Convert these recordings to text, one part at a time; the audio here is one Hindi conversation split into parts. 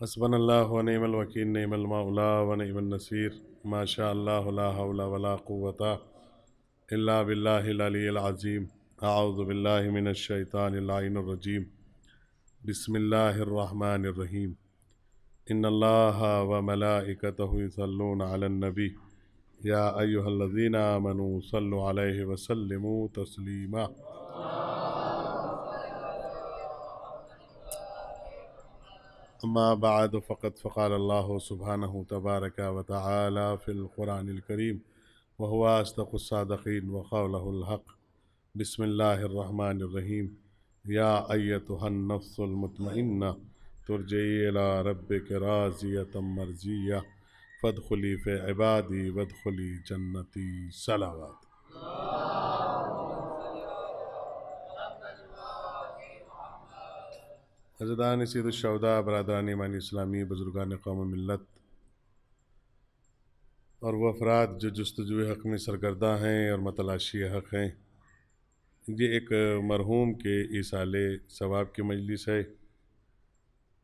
हस्बनल्लाहु व निअमल वकील निअमल मौला व निअमन नसीर माशा अल्लाह ला हौला वला कुव्वता इल्ला बिल्लाहिल अलिय्यिल अज़ीम। अऊज़ु बिल्लाहि मिनश शैतानिर लाइनिर रजीम। बिस्मिल्लाहिर रहमानिर रहीम। इन्नल्लाहा व मलाइकतहु युसल्लूना अलन नबी या अय्युहल्लज़ीना आमनू सल्लु अलैहि व सल्लिमू तस्लीमा। अम्मा बाद फ़क़द फ़क़ाल अल्लाहु सुब्हानहु तबारक व तआला फ़िल क़ुरानिल करीम व हुवा अस्दक़ुस सादिक़ीन व क़ौलुहुल हक़। बिस्मिल्लाहिर रहमानिर रहीम। या अय्यतुहन नफ्सुल मुतमइन्ना तुरजई इला रब्बिक राज़ियतम मर्ज़िय्या फ़दख़ुली फ़ी इबादी वदख़ुली जन्नती। सलावत। हज़रतान सैयदुश्शुहदा बरादरान ईमान इस्लामी बुज़ुर्गान कौम मिल्लत और वह अफराद जो जुस्तजू हक़ में सरगर्दा हैं और मतलाशी हक़ हैं, ये एक मरहूम के ईसाले सवाब की मजलिस है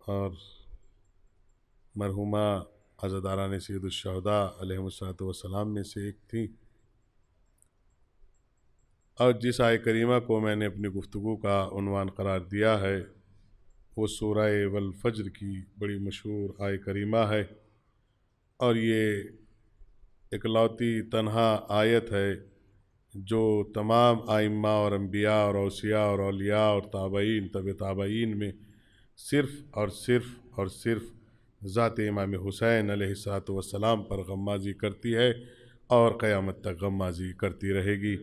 और मरहूमा अज़ादारान सैयदुश्शुहदा अलैहिमुस्सलातु वस्सलाम में से एक थी। और जिस आय करीमा को मैंने अपनी गुफ्तगू का उन्वान करार दिया है वो सूरह वल फज्र की बड़ी मशहूर आय करीमा है और ये इकलौती तन्हा आयत है जो तमाम आइम्मा और अम्बिया और औसिया और औलिया और ताबईन तब ताबईन में सिर्फ़ ज़ात इमाम हुसैन अलैहिस्सलातु वस्सलाम पर गम्माज़ी करती है और क़यामत तक गम्माज़ी करती रहेगी।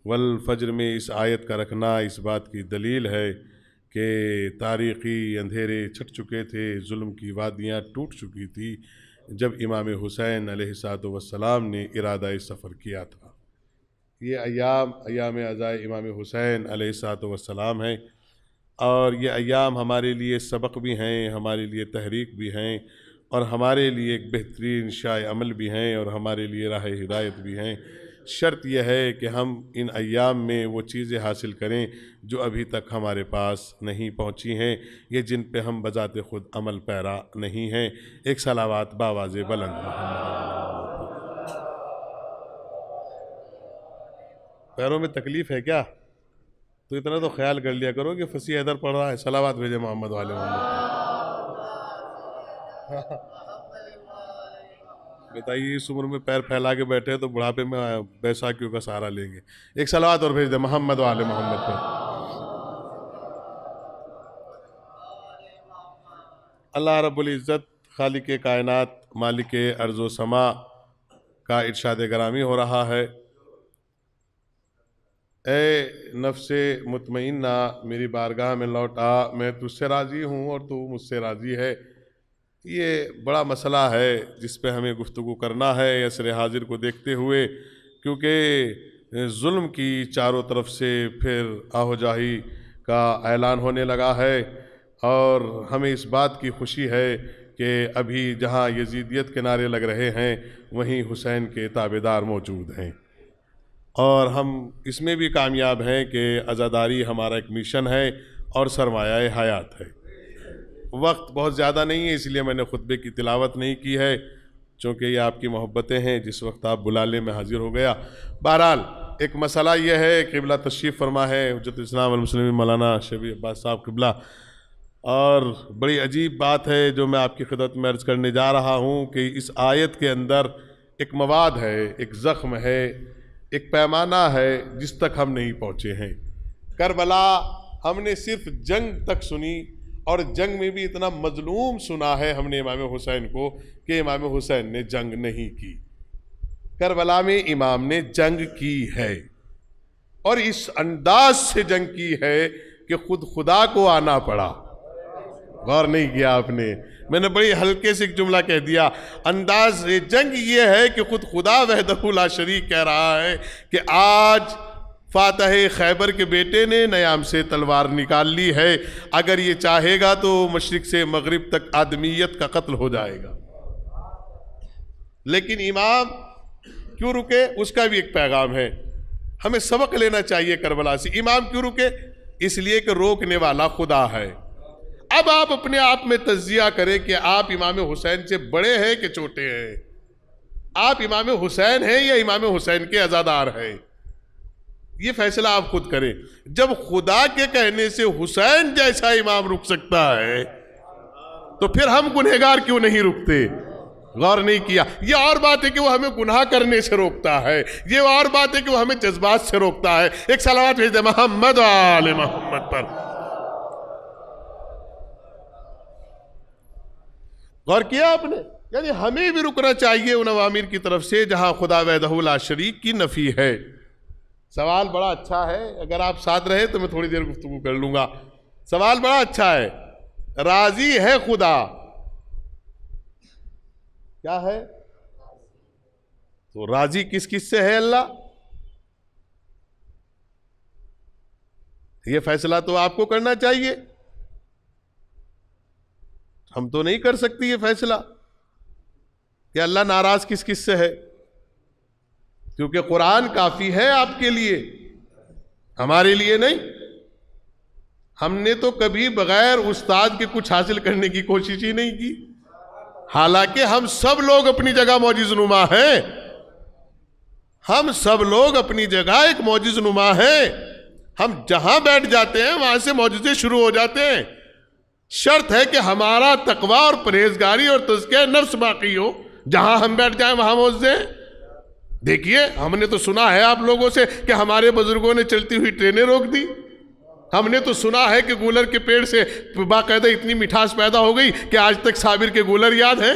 वल फज्र में इस आयत का रखना इस बात की दलील है कि तारीख़ी अंधेरे छट चुके थे, जुल्म की वादियाँ टूट चुकी थी जब इमाम हुसैन अलैहिस्सलातु वस्सलाम ने इरादा सफ़र किया था। ये अय्याम अज़ाए इमाम हुसैन अलैहिस्सलातु वस्सलाम हैं और ये अय्याम हमारे लिए सबक भी हैं, हमारे लिए तहरीक भी हैं और हमारे लिए एक बेहतरीन शाए अमल भी हैं और हमारे लिए राह हिदायत भी हैं। शर्त यह है कि हम इन अय्याम में वो चीज़ें हासिल करें जो अभी तक हमारे पास नहीं पहुँची हैं, ये जिन पे हम बज़ाते ख़ुद अमल पैरा नहीं हैं। एक सलावात बावाज़े बुलंद। पैरों में तकलीफ़ है क्या? तो इतना तो ख्याल कर लिया करो कि फसी हैदर पढ़ रहा है, सलावात भेजे मोहम्मद वाले मोहम्मद। बताइए इस उम्र में पैर फैला के बैठे तो बुढ़ापे में बैसाखियों का सहारा लेंगे। एक सलावत और भेज दे मोहम्मद वाले मोहम्मद पर। अल्लाह रब्बुल इज़्ज़त खालिक कायनात मालिक अर्ज़ व समा का इरशाद ग्रामी हो रहा है, ए नफ्से मुतमइन्ना मेरी बारगाह में लौट आ, मैं तुझसे राज़ी हूँ और तू मुझसे राज़ी है। ये बड़ा मसला है जिस पे हमें गुफ्तगू करना है असर हाजिर को देखते हुए, क्योंकि जुल्म की चारों तरफ से फिर आहोजाही का ऐलान होने लगा है और हमें इस बात की खुशी है कि अभी जहाँ यजीदियत के नारे लग रहे हैं वहीं हुसैन के ताबेदार मौजूद हैं और हम इसमें भी कामयाब हैं कि अज़ादारी हमारा एक मिशन है और सरमाया हयात है। वक्त बहुत ज़्यादा नहीं है इसलिए मैंने खुतबे की तिलावत नहीं की है, चूँकि ये आपकी मोहब्बतें हैं, जिस वक्त आप बुला लें मैं हाजिर हो गया। बहरहाल एक मसला यह है, क़िबला तशरीफ़ फरमा है हुज्जतुल इस्लाम वल मुस्लिमीन मौलाना शफी अब्बास साहब क़िबला, और बड़ी अजीब बात है जो मैं आपकी खिदमत में अर्ज़ करने जा रहा हूँ कि इस आयत के अंदर एक मवाद है, एक ज़ख्म है, एक पैमाना है जिस तक हम नहीं पहुँचे हैं। करबला हमने सिर्फ जंग तक सुनी और जंग में भी इतना मजलूम सुना है हमने इमाम हुसैन को कि इमाम हुसैन ने जंग नहीं की। करबला में इमाम ने जंग की है और इस अंदाज से जंग की है कि खुद खुदा को आना पड़ा। गौर नहीं किया आपने, मैंने बड़ी हल्के से एक जुमला कह दिया। अंदाज जंग ये है कि खुद खुदा वहदहू ला शरीक कह रहा है कि आज फातह खैबर के बेटे ने नयाम से तलवार निकाल ली है, अगर ये चाहेगा तो मशरिक से मगरिब तक आदमियत का कत्ल हो जाएगा। लेकिन इमाम क्यों रुके, उसका भी एक पैगाम है, हमें सबक लेना चाहिए करबला से। इमाम क्यों रुके? इसलिए कि रोकने वाला खुदा है। अब आप अपने आप में तज्जिया करें कि आप इमाम हुसैन से बड़े हैं कि छोटे हैं, आप इमाम हुसैन हैं या इमाम हुसैन के अज़ादार हैं। ये फैसला आप खुद करें। जब खुदा के कहने से हुसैन जैसा इमाम रुक सकता है तो फिर हम गुनहगार क्यों नहीं रुकते? गौर नहीं किया। ये और बात है कि वो हमें गुनाह करने से रोकता है, ये और बात है कि वो हमें जज्बात से रोकता है। एक सलावत भेज दे मोहम्मद आले मोहम्मद पर। गौर किया आपने? यानी हमें भी रुकना चाहिए उन अवामिर की तरफ से जहां खुदा वहदहू ला शरीक की नफी है। सवाल बड़ा अच्छा है, अगर आप साथ रहे तो मैं थोड़ी देर गुफ्तगू कर लूंगा। सवाल बड़ा अच्छा है। राजी है खुदा, क्या है? तो राजी किस किस से है अल्लाह? ये फैसला तो आपको करना चाहिए, हम तो नहीं कर सकते ये फैसला कि अल्लाह नाराज किस किस से है, क्योंकि कुरान काफी है आपके लिए, हमारे लिए नहीं। हमने तो कभी बगैर उस्ताद के कुछ हासिल करने की कोशिश ही नहीं की, हालांकि हम सब लोग अपनी जगह मौजिज़ नुमा हैं, हम सब लोग अपनी जगह एक मौजिज़ नुमा हैं। हम जहां बैठ जाते हैं वहां से मौजिज़े शुरू हो जाते हैं। शर्त है कि हमारा तकवा और परहेजगारी और तज़किया नफ्स बाकी हो, जहां हम बैठ जाएं वहां मौजिज़े। देखिए, हमने तो सुना है आप लोगों से कि हमारे बुजुर्गों ने चलती हुई ट्रेनें रोक दी, हमने तो सुना है कि गूलर के पेड़ से बाकायदा इतनी मिठास पैदा हो गई कि आज तक साबिर के गूलर याद है।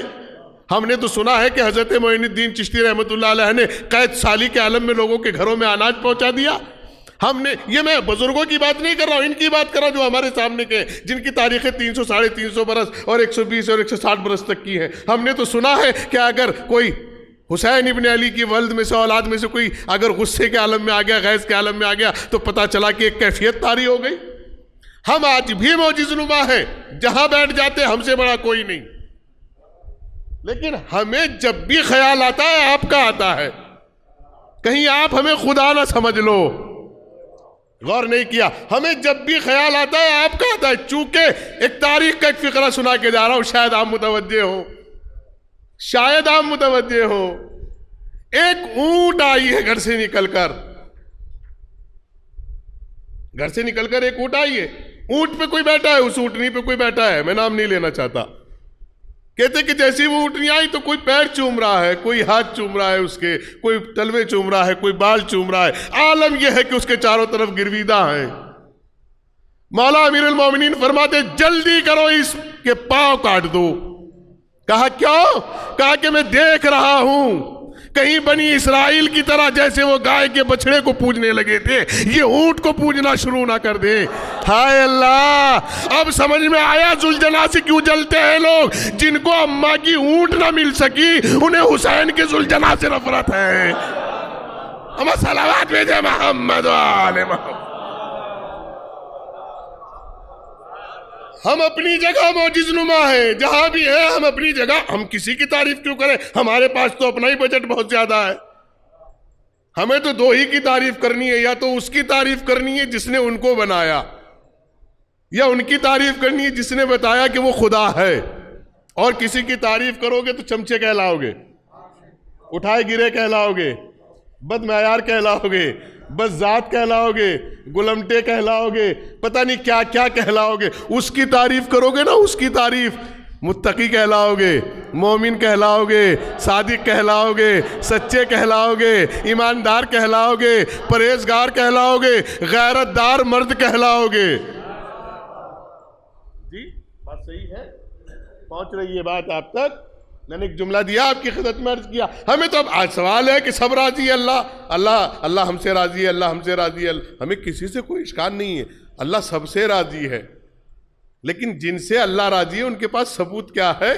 हमने तो सुना है कि हजरत मोइनुद्दीन चिश्ती रहमतुल्लाह अलैह ने कैद साली के आलम में लोगों के घरों में अनाज पहुंचा दिया। हमने, ये मैं बुजुर्गों की बात नहीं कर रहा हूं, इनकी बात कर रहा हूं जो हमारे सामने के, जिनकी तारीखें 300 साढ़े 300 बरस और 120 और 160 बरस तक की है। हमने तो सुना है कि अगर कोई हुसैन इब्न अली की वल्द में से, औलाद में से कोई अगर गुस्से के आलम में आ गया, गैस के आलम में आ गया, तो पता चला कि एक कैफियत तारी हो गई। हम आज भी मौजिज़ नुमा है, जहां बैठ जाते हमसे बड़ा कोई नहीं। लेकिन हमें जब भी ख्याल आता है आपका आता है, कहीं आप हमें खुदा ना समझ लो। गौर नहीं किया। हमें जब भी ख्याल आता है आपका आता है। चूंकि एक तारीख का एक फिक्रा सुना के जा रहा हूं, शायद आप मुतवज्जे हो, शायद आप मुतवज्जे हो। एक ऊंट आई है घर से निकलकर, घर से निकलकर एक ऊंट आई है। ऊंट पे कोई बैठा है, उस ऊंटनी पे कोई बैठा है, मैं नाम नहीं लेना चाहता। कहते कि जैसी वो ऊंटनी आई तो कोई पैर चूम रहा है, कोई हाथ चूम रहा है उसके, कोई तलवे चूम रहा है, कोई बाल चूम रहा है। आलम यह है कि उसके चारों तरफ गिरवीदा है। मौला अमीरुल मोमिनीन फरमाते जल्दी करो, इसके पांव काट दो। कहा क्यों? कहा कि मैं देख रहा हूं कहीं बनी इसराइल की तरह जैसे वो गाय के बछड़े को पूजने लगे थे, ये ऊंट को पूजना शुरू ना कर दे। हाय अल्लाह, अब समझ में आया जुलजना से क्यों जलते हैं लोग। जिनको अम्मा की ऊंट ना मिल सकी, उन्हें हुसैन के जुलजना से नफरत है। हम सलावत भेजे मोहम्मद वाले मोहम्मद। हम अपनी जगह मौजिज़ नुमा है, जहां भी है हम अपनी जगह। हम किसी की तारीफ क्यों करें? हमारे पास तो अपना ही बजट बहुत ज्यादा है। हमें तो दो ही की तारीफ करनी है, या तो उसकी तारीफ करनी है जिसने उनको बनाया, या उनकी तारीफ करनी है जिसने बताया कि वो खुदा है। और किसी की तारीफ करोगे तो चमचे कहलाओगे, उठाए गिरे कहलाओगे, बदमयार कहलाओगे, बस जात कहलाओगे, गुलमटे कहलाओगे, पता नहीं क्या क्या कहलाओगे। उसकी तारीफ करोगे ना, उसकी तारीफ, मुत्तकी कहलाओगे, मोमिन कहलाओगे, सादिक कहलाओगे, सच्चे कहलाओगे, ईमानदार कहलाओगे, परहेजगार कहलाओगे, गैरतदार मर्द कहलाओगे। जी बात सही है, पहुंच रही है बात आप तक। मैंने एक जुमला दिया, आपकी खिदमत में अर्ज किया। हमें तो अब आज सवाल है कि सब राजी है, अल्लाह अल्लाह अल्लाह हमसे राजी है, अल्लाह हमसे राजी है। हमें किसी से कोई इश्काल नहीं है, अल्लाह सबसे राजी है। लेकिन जिनसे अल्लाह राजी है उनके पास सबूत क्या है?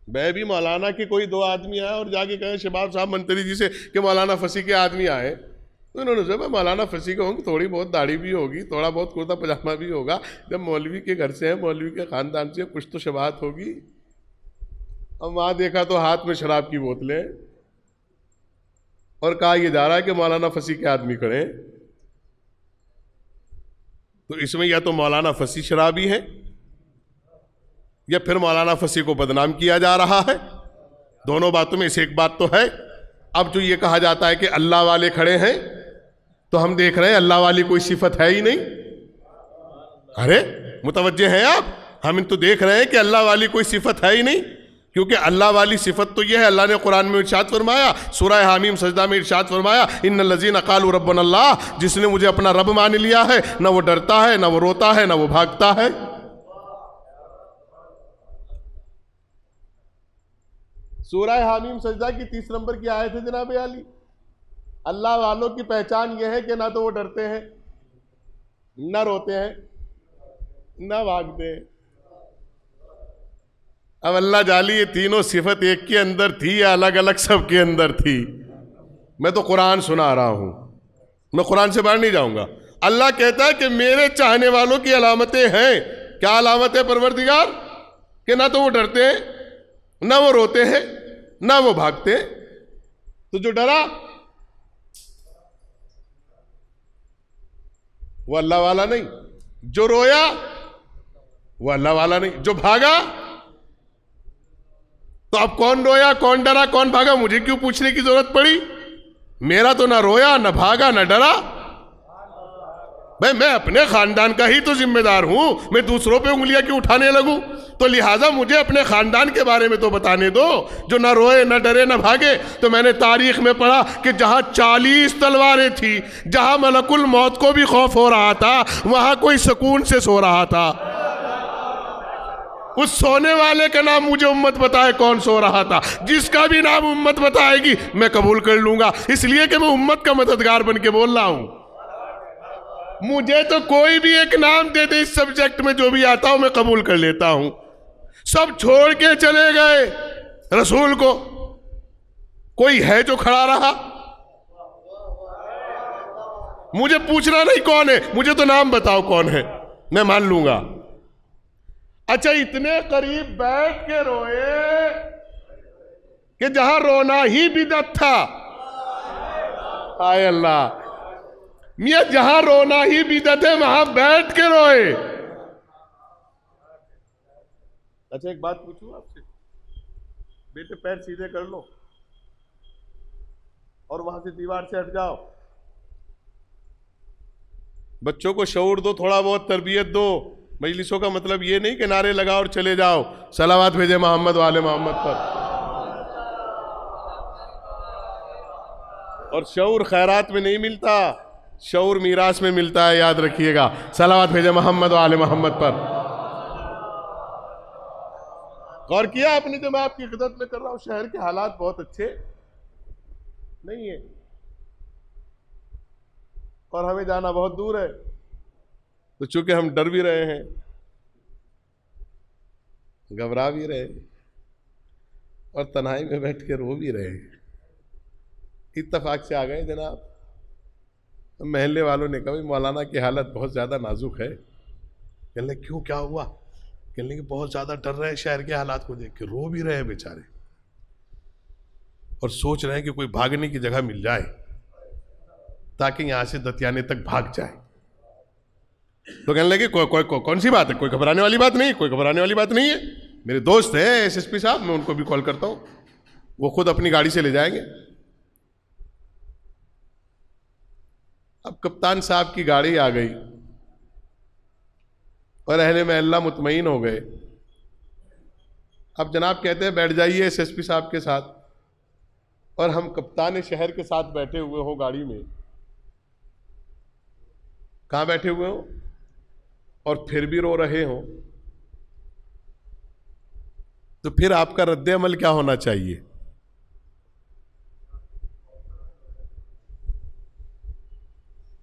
मैं भी मौलाना के कोई दो आदमी आए और जाके कहे शबाब साहब मंत्री जी से कि मौलाना फसी के आदमी आए, तो उन्होंने सोचा मौलाना फसी का होंगे, थोड़ी बहुत दाढ़ी भी होगी, थोड़ा बहुत कुर्ता पजामा भी होगा, जब मौलवी के घर से है, मौलवी के ख़ानदान से, कुछ तो शबाहत होगी। अब वहाँ देखा तो हाथ में शराब की बोतलें। और कहा यह जा रहा है कि मौलाना फसी के आदमी खड़े हैं। तो इसमें या तो मौलाना फसी शराबी है या फिर मौलाना फसी को बदनाम किया जा रहा है। दोनों बातों में से एक बात तो है। अब जो ये कहा जाता है कि अल्लाह वाले खड़े हैं, तो हम देख रहे हैं अल्लाह वाली कोई सिफत है ही नहीं। अरे मुतवज्जे हैं आप? हम तो देख रहे हैं कि अल्लाह वाली कोई सिफत है ही नहीं, क्योंकि अल्लाह वाली सिफत तो यह है, अल्लाह ने कुरान में इरशाद फरमाया, सूरह हामीम सजदा में इरशाद फरमाया, इन्नल लज़ीना क़ालू रब्बुनल्लाह, जिसने मुझे अपना रब मान लिया है, ना वो डरता है, ना वो रोता है, ना वो भागता है। सूरह हामीम सजदा की 30 नंबर की आयत है जनाब अली। अल्लाह वालों की पहचान यह है कि ना तो वो डरते हैं, ना रोते हैं, ना भागते हैं। अब अल्लाह जाली ये तीनों सिफत एक के अंदर थी या अलग अलग सबके अंदर थी? मैं तो कुरान सुना रहा हूं, मैं कुरान से बाहर नहीं जाऊंगा। अल्लाह कहता है कि मेरे चाहने वालों की अलामतें हैं। क्या अलामत है परवरदिगार? कि ना तो वो डरते हैं, ना वो रोते हैं, ना वो भागते हैं। तो जो डरा वो अल्लाह वाला नहीं, जो रोया वो अल्लाह वाला नहीं, जो भागा। तो अब कौन रोया, कौन डरा, कौन भागा, मुझे क्यों पूछने की जरूरत पड़ी? मेरा तो ना रोया, ना भागा, ना डरा। भाई मैं अपने खानदान का ही तो जिम्मेदार हूं, मैं दूसरों पे उंगलियां क्यों उठाने लगूं? तो लिहाजा मुझे अपने खानदान के बारे में तो बताने दो, जो ना रोए, ना डरे, ना भागे। तो मैंने तारीख में पढ़ा कि जहां 40 तलवारें थी, जहां मलकुल मौत को भी खौफ हो रहा था, वहां कोई सुकून से सो रहा था। उस सोने वाले का नाम मुझे उम्मत बताए कौन सो रहा था। जिसका भी नाम उम्मत बताएगी मैं कबूल कर लूंगा, इसलिए कि मैं उम्मत का मददगार बन के बोल रहा हूं। मुझे तो कोई भी एक नाम दे दे इस सब्जेक्ट में, जो भी आता हूं मैं कबूल कर लेता हूं। सब छोड़ के चले गए रसूल को, कोई है जो खड़ा रहा? मुझे पूछना नहीं कौन है, मुझे तो नाम बताओ कौन है, मैं मान लूंगा। अच्छा, इतने करीब बैठ के रोए कि जहां रोना ही बिदअत था। हाय अल्लाह, मियां जहां रोना ही बिदअत है वहां बैठ के रोए। अच्छा एक बात पूछूं आपसे, बेटे पैर सीधे कर लो और वहां से दीवार से हट जाओ। बच्चों को शऊर दो, थोड़ा बहुत तरबियत दो। मजलिसों का मतलब ये नहीं कि नारे लगाओ और चले जाओ। सलावत भेजे मोहम्मद वाले मोहम्मद पर। और शऊर खैरात में नहीं मिलता, शऊर मीरास में मिलता है, याद रखिएगा। सलावत भेजे मोहम्मद वाले मोहम्मद पर। गौर किया आपने जो मैं आपकी खिदमत में कर रहा हूं? शहर के हालात बहुत अच्छे नहीं है और हमें जाना बहुत दूर है। तो चूंकि हम डर भी रहे हैं, घबरा भी रहे और तन्हाई में बैठ के रो भी रहे, इत्तफाक से आ गए जनाब। महल्ले वालों ने कहा मौलाना की हालत बहुत ज़्यादा नाजुक है। कहने क्यों, क्या हुआ? कहने कि बहुत ज़्यादा डर रहे हैं शहर के हालात को देख के, रो भी रहे हैं बेचारे और सोच रहे हैं कि कोई भागने की जगह मिल जाए ताकि यहां से दतियाने तक भाग जाए। तो कहने लगे कौन सी बात है, कोई घबराने वाली बात नहीं, कोई घबराने वाली बात नहीं है। मेरे दोस्त हैं एसएसपी साहब, मैं उनको भी कॉल करता हूं, वो खुद अपनी गाड़ी से ले जाएंगे। अब कप्तान साहब की गाड़ी आ गई और अहले महल्ला मुतमईन हो गए। अब जनाब कहते हैं बैठ जाइए एसएसपी साहब के साथ, और हम कप्तान शहर के साथ बैठे हुए हो गाड़ी में। कहां बैठे हुए हो और फिर भी रो रहे हो, तो फिर आपका रद्द अमल क्या होना चाहिए?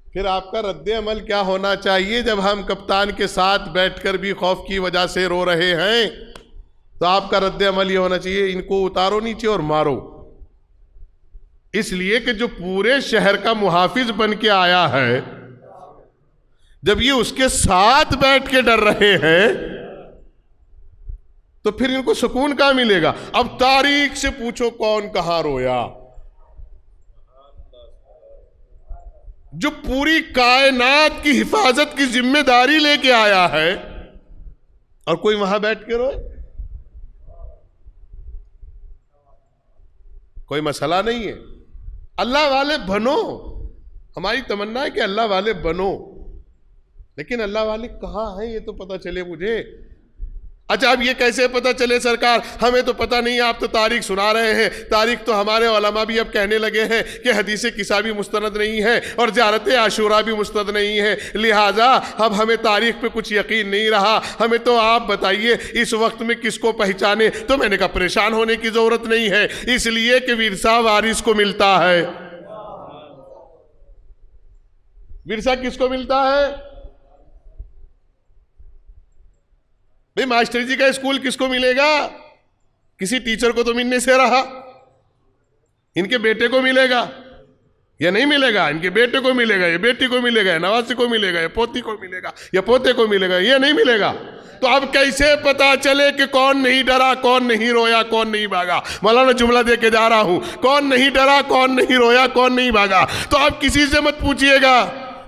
फिर आपका रद्द अमल क्या होना चाहिए? जब हम कप्तान के साथ बैठकर भी खौफ की वजह से रो रहे हैं, तो आपका रद्द अमल ये होना चाहिए, इनको उतारो नीचे और मारो। इसलिए कि जो पूरे शहर का मुहाफिज बन के आया है, जब ये उसके साथ बैठ के डर रहे हैं, तो फिर इनको सुकून कहां मिलेगा? अब तारीख से पूछो कौन कहां रोया। जो पूरी कायनात की हिफाजत की जिम्मेदारी लेके आया है, और कोई वहां बैठ के रोए? कोई मसला नहीं है। अल्लाह वाले बनो, हमारी तमन्ना है कि अल्लाह वाले बनो, लेकिन अल्लाह वाले कहाँ हैं ये तो पता चले मुझे। अच्छा, अब ये कैसे पता चले सरकार? हमें तो पता नहीं है, आप तो तारीख सुना रहे हैं। तारीख तो हमारे उलमा भी अब कहने लगे हैं कि हदीस किसा भी मुस्तनद नहीं है और ज़ियारत आशूरा भी मुस्तनद नहीं है, लिहाजा अब हमें तारीख पे कुछ यकीन नहीं रहा। हमें तो आप बताइए इस वक्त में किसको पहचाने? तो मैंने कहा परेशान होने की ज़रूरत नहीं है, इसलिए कि विरसा वारिस को मिलता है। विरसा किसको मिलता है भाई? मास्टर जी का स्कूल किसको मिलेगा? किसी टीचर को तो मिलने से रहा। इनके बेटे को मिलेगा या नहीं मिलेगा? इनके बेटे को मिलेगा, ये बेटी को मिलेगा, या नवासी को मिलेगा, या पोती को मिलेगा, या पोते को मिलेगा, ये नहीं मिलेगा। तो अब कैसे पता चले कि कौन नहीं डरा, कौन नहीं रोया, कौन नहीं भागा? मौलाना जुमला दे के जा रहा हूं, कौन नहीं डरा, कौन नहीं रोया, कौन नहीं भागा। तो अब किसी से मत पूछिएगा,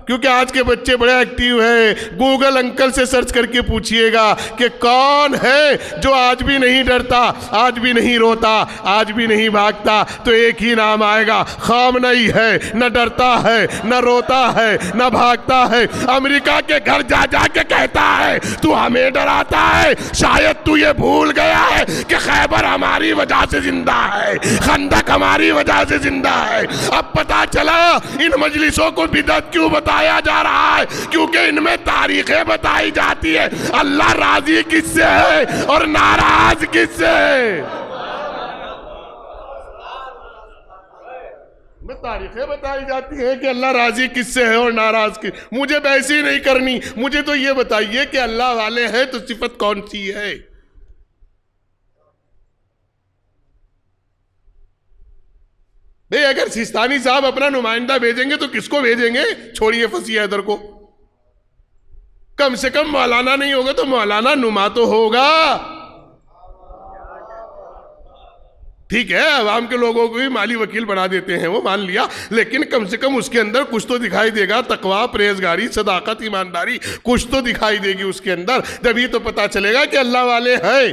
क्योंकि आज के बच्चे बड़े एक्टिव हैं। गूगल अंकल से सर्च करके पूछिएगा कि कौन है जो आज भी नहीं डरता, आज भी नहीं रोता, आज भी नहीं भागता, तो एक ही नाम आएगा, खामनई है। न डरता है, न रोता है, न भागता है। अमेरिका के घर जा जा के कहता है तू हमें डराता है। शायद तू ये भूल गया है कि खैबर हमारी वजह से जिंदा है, खंदक हमारी वजह से जिंदा है। अब पता चला इन मजलिसों को बिदअत क्यों बताया जा रहा है, क्योंकि इनमें तारीखें बताई जाती है। अल्लाह राजी किससे है और नाराज किससे है? में तारीखें बताई जाती है कि अल्लाह राजी किससे है और नाराज किस। मुझे बहस ही नहीं करनी, मुझे तो ये बताइए कि अल्लाह वाले हैं तो सिफत कौन सी है? भाई अगर सिस्तानी साहब अपना नुमाइंदा भेजेंगे तो किसको भेजेंगे? छोड़िए फसी हैदर को, कम से कम मौलाना नहीं होगा तो मौलाना नुमा तो होगा। ठीक है, अवाम के लोगों को भी माली वकील बना देते हैं, वो मान लिया, लेकिन कम से कम उसके अंदर कुछ तो दिखाई देगा, तकवा, परहेजगारी, सदाकत, ईमानदारी, कुछ तो दिखाई देगी उसके अंदर। जब ये तो पता चलेगा कि अल्लाह वाले हैं।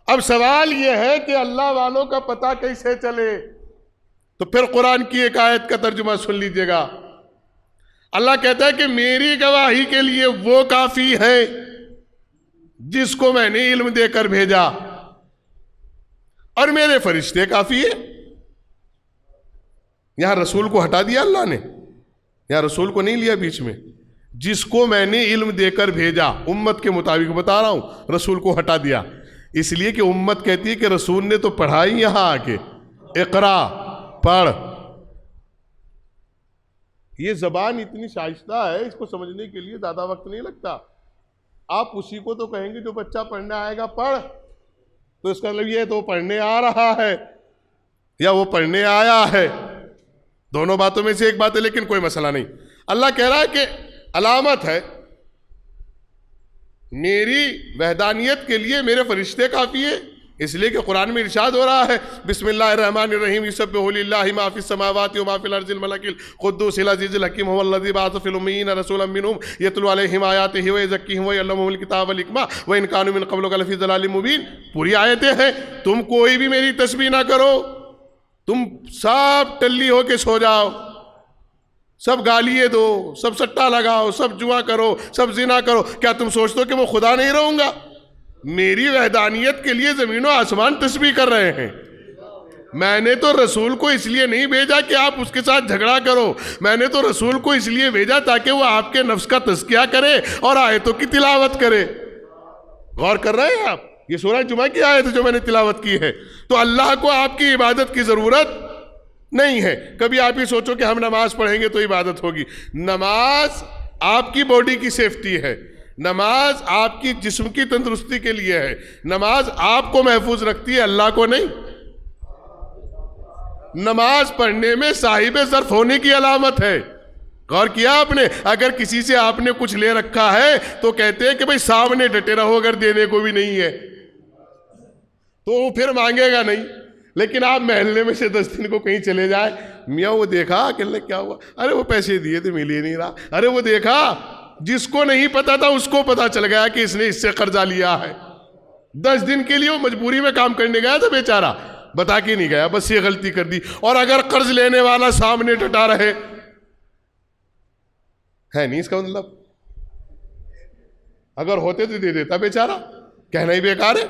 अब सवाल यह है कि अल्लाह वालों का पता कैसे चले? तो फिर कुरान की एक आयत का तर्जुमा सुन लीजिएगा। अल्लाह कहता है कि मेरी गवाही के लिए वो काफी है जिसको मैंने इल्म देकर भेजा, और मेरे फरिश्ते काफी है। यहां रसूल को हटा दिया अल्लाह ने, यहां रसूल को नहीं लिया बीच में। जिसको मैंने इल्म देकर भेजा, उम्मत के मुताबिक बता रहा हूं, रसूल को हटा दिया इसलिए कि उम्मत कहती है कि रसूल ने तो पढ़ाई यहां आके, इकरा, पढ़। ये जबान इतनी शाइस्ता है, इसको समझने के लिए ज्यादा वक्त नहीं लगता। आप उसी को तो कहेंगे जो बच्चा पढ़ने आएगा पढ़, तो इसका मतलब ये तो पढ़ने आ रहा है या वो पढ़ने आया है, दोनों बातों में से एक बात है, लेकिन कोई मसला नहीं। अल्लाह कह रहा है कि अलामत है मेरी वहदानियत के लिए मेरे फरिश्ते काफी है, इसलिए कि कुरान में इरशाद हो रहा है बिस्मिल्लाहिर्रहमानिर्रहीम युसब्बिहु लिल्लाहि मा फिस समावाति व मा फिल अर्ज़िल मलकिल कुद्दूसिल अज़ीज़िल हकीम हुवल्लज़ी बअसा फिल उम्मिय्यीना रसूलन मिनहुम यतलू अलैहिम आयातिहि व युज़क्कीहिम व युअल्लिमुहुमुल किताब वल हिकमा व इन कानू मिन क़ब्लु लफ़ी ज़लालिम मुबीन। पूरी आयतें हैं। तुम कोई भी मेरी तस्बीह ना करो, तुम सब टल्ली होके सो जाओ, सब गालिए दो, सब सट्टा लगाओ, सब जुआ करो, सब जिना करो। क्या तुम सोचते हो कि मैं खुदा नहीं रहूंगा? मेरी वहदानियत के लिए जमीन और आसमान तस्बीह कर रहे हैं। मैंने तो रसूल को इसलिए नहीं भेजा कि आप उसके साथ झगड़ा करो, मैंने तो रसूल को इसलिए भेजा ताकि वो आपके नफ्स का तज़किया करे और आयतों की तिलावत करे। गौर कर रहे हैं आप? ये सूरह जुमा की आयत है जो मैंने तिलावत की है। तो अल्लाह को आपकी इबादत की जरूरत नहीं है। कभी आप ही सोचो कि हम नमाज पढ़ेंगे तो इबादत होगी। नमाज आपकी बॉडी की सेफ्टी है, नमाज आपकी जिस्म की तंदुरुस्ती के लिए है, नमाज आपको महफूज रखती है, अल्लाह को नहीं। नमाज पढ़ने में साहिब ज़र्फ होने की अलामत है। गौर किया आपने? अगर किसी से आपने कुछ ले रखा है तो कहते हैं कि भाई सामने डटे रहो, अगर देने को भी नहीं है तो फिर मांगेगा नहीं। लेकिन आप महल्ले में से 10 दिन को कहीं चले जाए, मियाँ वो देखा, कहने क्या हुआ, अरे वो पैसे दिए थे मिल ही नहीं रहा। अरे वो देखा, जिसको नहीं पता था उसको पता चल गया कि इसने इससे कर्जा लिया है। 10 दिन के लिए वो मजबूरी में काम करने गया था बेचारा, बता के नहीं गया, बस ये गलती कर दी। और अगर कर्ज लेने वाला सामने टटा रहे, है नहीं इसका मतलब, अगर होते तो दे देता बेचारा, कहना ही बेकार है।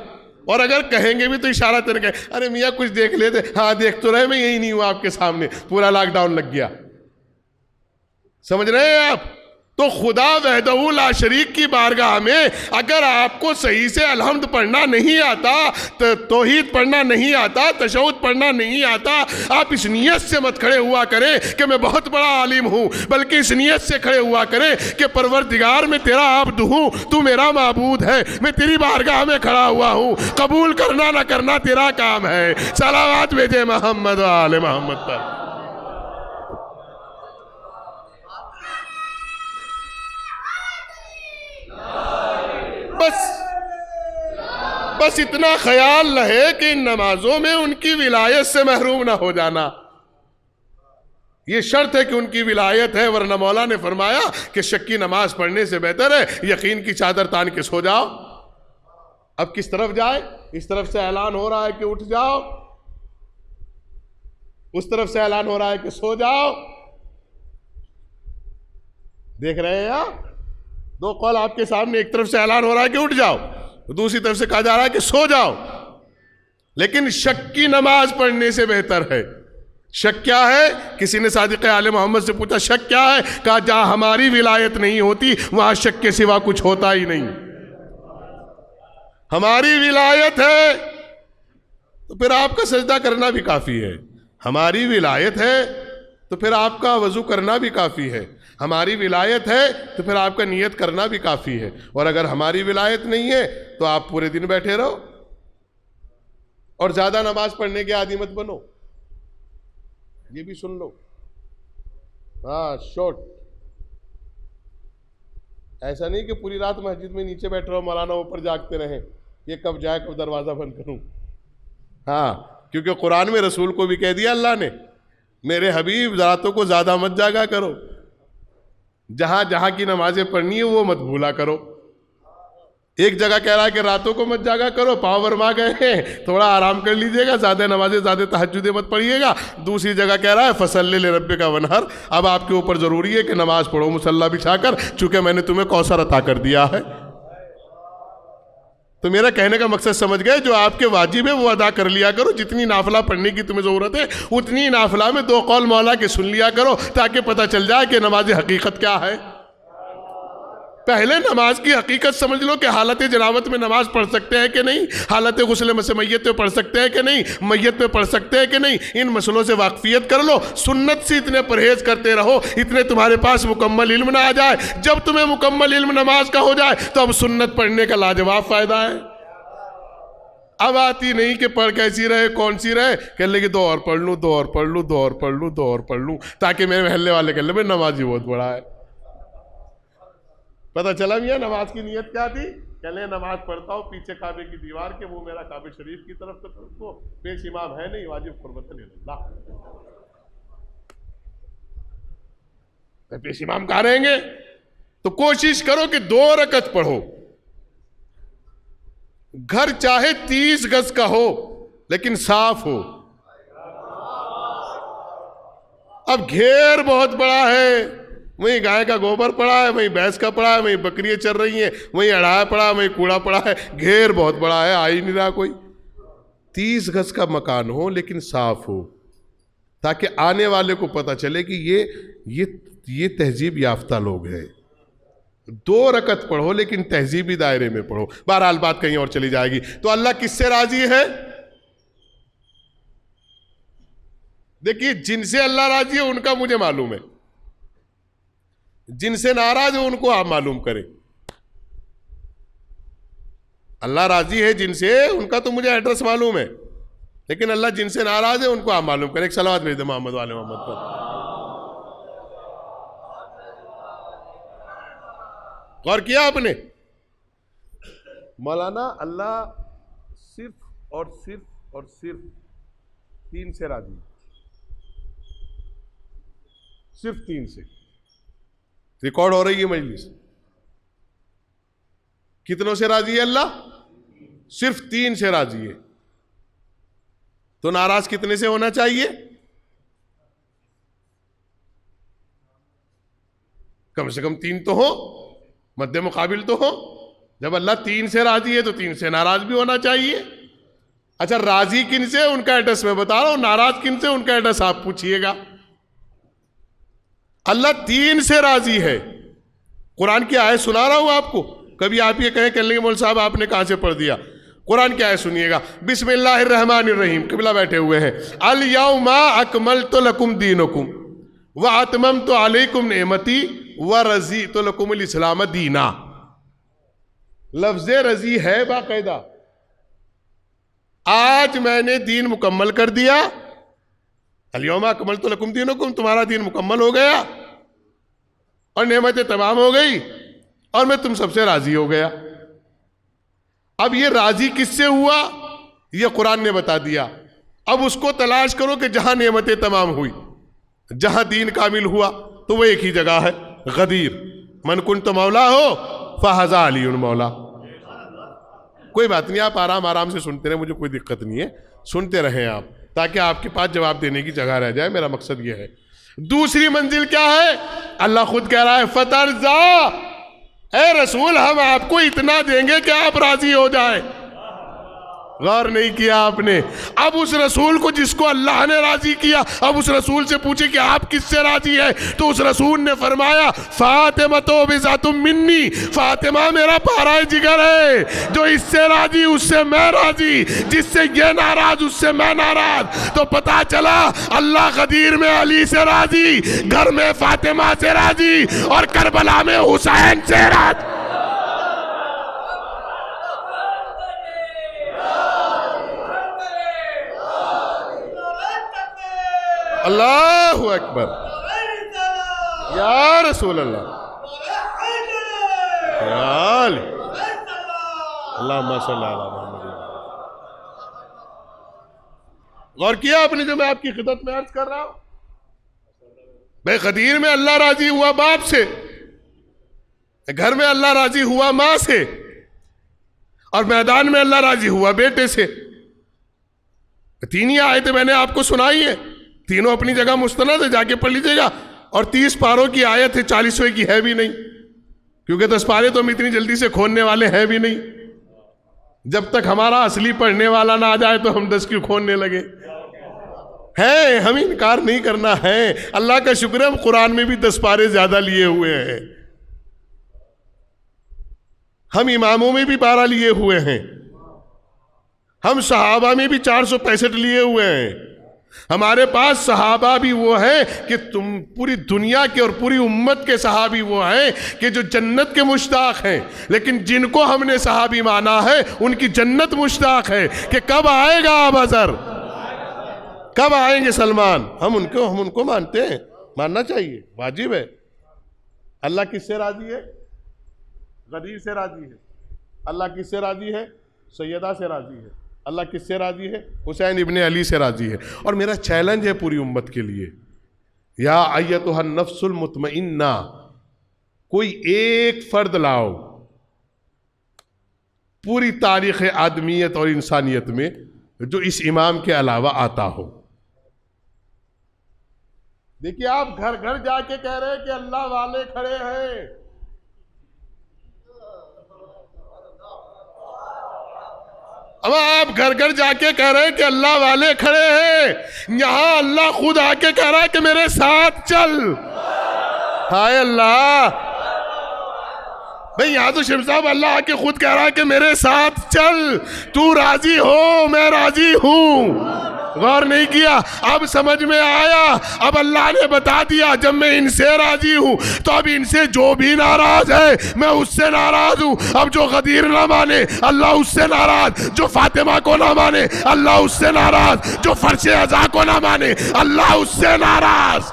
और अगर कहेंगे भी तो इशारा तेरे कहे, अरे मियाँ कुछ देख लेते, हाँ देख तो रहे, मैं यही नहीं हुआ आपके सामने, पूरा लॉकडाउन लग गया। समझ रहे हैं आप? तो खुदा वहदहू ला शरीक की बारगाह में अगर आपको सही से अलहम्द पढ़ना नहीं आता, तौहीद पढ़ना नहीं आता, तशहुद पढ़ना नहीं आता, आप इस नियत से मत खड़े हुआ करें कि मैं बहुत बड़ा आलिम हूँ, बल्कि इस नियत से खड़े हुआ करें कि परवरदिगार मैं तेरा आब्द हूँ, तू मेरा माबूद है, मैं तेरी बारगाह में खड़ा हुआ हूँ, कबूल करना ना करना तेरा काम है। सलावत भेजे मोहम्मद व आले मोहम्मद पर। बस इतना ख्याल रहे कि इन नमाजों में उनकी विलायत से महरूम ना हो जाना, ये शर्त है कि उनकी विलायत है, वरना मौला ने फरमाया कि शक की नमाज पढ़ने से बेहतर है यकीन की चादर तान के सो जाओ। अब किस तरफ जाए? इस तरफ से ऐलान हो रहा है कि उठ जाओ, उस तरफ से ऐलान हो रहा है कि सो जाओ। देख रहे हैं आप, दो कौल आपके सामने, एक तरफ से ऐलान हो रहा है कि उठ जाओ, दूसरी तरफ से कहा जा रहा है कि सो जाओ। लेकिन शक की नमाज पढ़ने से बेहतर है। शक क्या है? किसी ने सादिक आले मोहम्मद से पूछा शक क्या है? कहा जहां हमारी विलायत नहीं होती वहां शक के सिवा कुछ होता ही नहीं। हमारी विलायत है तो फिर आपका सजदा करना भी काफी है। हमारी विलायत है तो फिर आपका वजू करना भी काफी है। हमारी विलायत है तो फिर आपका नियत करना भी काफी है। और अगर हमारी विलायत नहीं है तो आप पूरे दिन बैठे रहो और ज्यादा नमाज पढ़ने के आदी मत बनो। ये भी सुन लो, हाँ शॉर्ट, ऐसा नहीं कि पूरी रात मस्जिद में नीचे बैठ रहो, मौलाना ऊपर जागते रहे, ये कब जाए कब दरवाजा बंद करूं। हाँ, क्योंकि कुरान में रसूल को भी कह दिया अल्लाह ने, मेरे हबीब रातों को ज्यादा मत जागा करो, जहां जहां की नमाजें पढ़नी है वो मत भूला करो। एक जगह कह रहा है कि रातों को मत जागा करो, पाँव भरमा गए हैं, थोड़ा आराम कर लीजिएगा, ज्यादा नमाजें ज्यादा तहज्जुदें मत पढ़िएगा। दूसरी जगह कह रहा है फसल्लि लिरब्बिका वनहर, अब आपके ऊपर जरूरी है कि नमाज पढ़ो मुसल्ला बिछाकर, चूंकि मैंने तुम्हें कौसर अता कर दिया है। तो मेरा कहने का मकसद समझ गए, जो आपके वाजिब है वो अदा कर लिया करो। जितनी नाफिला पढ़ने की तुम्हें जरूरत है उतनी नाफिला में दो कौल मौला के सुन लिया करो, ताकि पता चल जाए कि नमाज हकीकत क्या है। पहले नमाज की हकीकत समझ लो कि हालत जनाबत में नमाज पढ़ सकते हैं कि नहीं, हालत गुस्ल में से मैयत में पढ़ सकते हैं कि नहीं, मैयत में पढ़ सकते हैं कि नहीं। इन मसलों से वाकफियत कर लो। सुन्नत से इतने परहेज करते रहो, इतने तुम्हारे पास मुकम्मल इल्म ना आ जाए। जब तुम्हें मुकम्मल इल्म नमाज का हो जाए तो अब सुन्नत पढ़ने का लाजवाब फायदा है। अब आती नहीं कि पढ़ कैसी रहे कौन सी रहे, कह लेगी दो और पढ़ लूँ, दो और पढ़ लूँ, दो और पढ़ लूँ, दो और पढ़ लूँ, ताकि मेरे महल्ले वाले कह ले भाई नमाज ही बहुत बड़ा है। पता चला मियाँ नमाज की नीयत क्या थी? कहले नमाज पढ़ता हूँ पीछे काबे की दीवार के, वो मेरा काबे शरीफ की तरफ तो पेश इमाम है नहीं, वाजिब कुर्बत लिल्लाह, पेश इमाम कहाँ रहेंगे? तो कोशिश करो कि 2 रकत पढ़ो। घर चाहे 30 गज का हो लेकिन साफ हो। अब घेर बहुत बड़ा है, वहीं गाय का गोबर पड़ा है, वहीं भैंस का पड़ा है, वहीं बकरियां चल रही हैं, वहीं अड़ाया पड़ा है, वहीं कूड़ा पड़ा है, घेर बहुत बड़ा है, आ ही नहीं रहा कोई। 30 गज का मकान हो लेकिन साफ हो, ताकि आने वाले को पता चले कि ये तहजीब याफ्ता लोग हैं। 2 रकत पढ़ो लेकिन तहजीबी दायरे में पढ़ो। बहरहाल बात कहीं और चली जाएगी। तो अल्लाह किससे राजी है? देखिए, जिनसे अल्लाह राजी है उनका मुझे मालूम है, जिनसे नाराज है उनको आप मालूम करें। अल्लाह राजी है जिनसे, उनका तो मुझे एड्रेस मालूम है, लेकिन अल्लाह जिनसे नाराज है उनको आप मालूम करें। एक सलावत भेज दे मोहम्मद वाले मोहम्मद पर। गौर किया आपने? मौलाना अल्लाह सिर्फ और सिर्फ और सिर्फ 3 से राजी, सिर्फ 3 से। रिकॉर्ड हो रही है मजलिस। कितनों से राजी है अल्लाह? सिर्फ 3 से राजी है। तो नाराज कितने से होना चाहिए? कम से कम 3 तो हो, मध्य मुकाबिल तो हो। जब अल्लाह 3 से राजी है तो 3 से नाराज भी होना चाहिए। अच्छा, राजी किन से उनका एड्रेस मैं बता रहा हूं, नाराज किन से उनका एड्रेस आप पूछिएगा। अल्लाह 3 से राजी है। कुरान की आयत सुना रहा हूं आपको। कभी आप ये कहें कह लेंगे मौल साहब आपने कहां से पढ़ दिया। कुरान की आयत सुनिएगा। बिस्मिल्लाहिर्रहमानिर्रहीम। किबला बैठे हुए हैं। अल यौमा अकमलतु लकुम दीनकुम व अतममतु अलैकुम नेमती व रज़ीतु लकुमुल इस्लाम दीना। लफ्ज़ रज़ी है बाकायदा। आज मैंने दीन मुकम्मल कर दिया। अल यौमा अकमलतु लकुम दीनकुम, तुम्हारा दीन मुकम्मल हो गया और नेमतें तमाम हो गई और मैं तुम सबसे राजी हो गया। अब ये राजी किससे हुआ, ये कुरान ने बता दिया। अब उसको तलाश करो कि जहां नेमतें तमाम हुई, जहां दीन कामिल हुआ, तो वो एक ही जगह है, गदीर। मन कुंत मौला हो फहज़ा अलीउन मौला। कोई बात नहीं, आप आराम आराम से सुनते रहे, मुझे कोई दिक्कत नहीं है। सुनते रहें आप, ताकि आपके पास जवाब देने की जगह रह जाए। मेरा मकसद यह है। दूसरी मंजिल क्या है? अल्लाह खुद कह रहा है फतरजा, ए रसूल हम आपको इतना देंगे कि आप राजी हो जाए। गौर नहीं किया आपने। अब उस रसूल को जिसको अल्लाह ने राजी किया, अब उस रसूल से पूछे कि आप किससे राजी है, तो उस रसूल ने फरमाया फातिमा तो बिज़ातुम मिन्नी, फातिमा मेरा पारा जिगर है। जो इससे राजी उससे मैं राजी, जिससे ये नाराज उससे मैं नाराज। तो पता चला अल्लाह गदीर में अली से राजी, घर में फातिमा से राजी और करबला में हुसैन से राजी। अल्लाहु अकबर, या रसूल अल्लाह, अल्लाहुम्मा सल्ली अला मुहम्मद। गौर किया आपने जो मैं आपकी खिदमत में अर्ज कर रहा हूं? भाई गदीर में अल्लाह राजी हुआ बाप से, घर में अल्लाह राजी हुआ मां से, और मैदान में अल्लाह राजी हुआ बेटे से। 3 ही आयतें मैंने आपको सुनाई है, तीनों अपनी जगह मुस्तनद है, जाके पढ़ लीजिएगा। और 30 पारों की आयत है, 40वें की है भी नहीं, क्योंकि 10 पारे तो हम इतनी जल्दी से खोलने वाले हैं भी नहीं। जब तक हमारा असली पढ़ने वाला ना आ जाए तो हम 10 क्यों खोलने लगे हैं। हम इनकार नहीं करना है। अल्लाह का शुक्र है हम कुरान में भी 10 पारे ज्यादा लिए हुए हैं, हम इमामों में भी 12 लिए हुए हैं, हम सहाबा में भी 465 लिए हुए हैं। हमारे पास सहाबा भी वो है कि तुम पूरी दुनिया के और पूरी उम्मत के सहाबी वो हैं कि जो जन्नत के मुश्ताक हैं, लेकिन जिनको हमने सहाबी माना है उनकी जन्नत मुश्ताक है कि कब आएगा अब अज़र, कब आएंगे सलमान। हम उनको मानते हैं, मानना चाहिए, वाजिब है। अल्लाह किससे राजी है? गदीर से राजी है। अल्लाह किससे राजी है? सैयदा से राजी है। अल्लाह किससे राजी है? हुसैन इब्ने अली से राजी है। और मेरा चैलेंज है पूरी उम्मत के लिए, या अय्यतुहन नफ्सुल मुतमइन्ना, कोई एक फर्द लाओ पूरी तारीख आदमियत और इंसानियत में जो इस इमाम के अलावा आता हो। देखिए, आप घर घर जाके कह रहे हैं कि अल्लाह वाले खड़े हैं, अब आप घर घर जाके कह रहे हैं कि अल्लाह वाले खड़े हैं। यहां अल्लाह खुद आके कह रहा है कि मेरे साथ चल। हाय अल्लाह, भाई यहां तो शिव साहब अल्लाह आके खुद कह रहा है कि मेरे साथ चल, तू राजी हो मैं राजी हूं। गौर नहीं किया? अब समझ में आया। अब अल्लाह ने बता दिया जब मैं इनसे राजी हूं तो अब इनसे जो भी नाराज है मैं उससे नाराज हूं। अब जो गदीर ना माने अल्लाह उससे नाराज, जो फातिमा को ना माने अल्लाह उससे नाराज, जो फर्श अज़ा को ना माने अल्लाह उससे नाराज।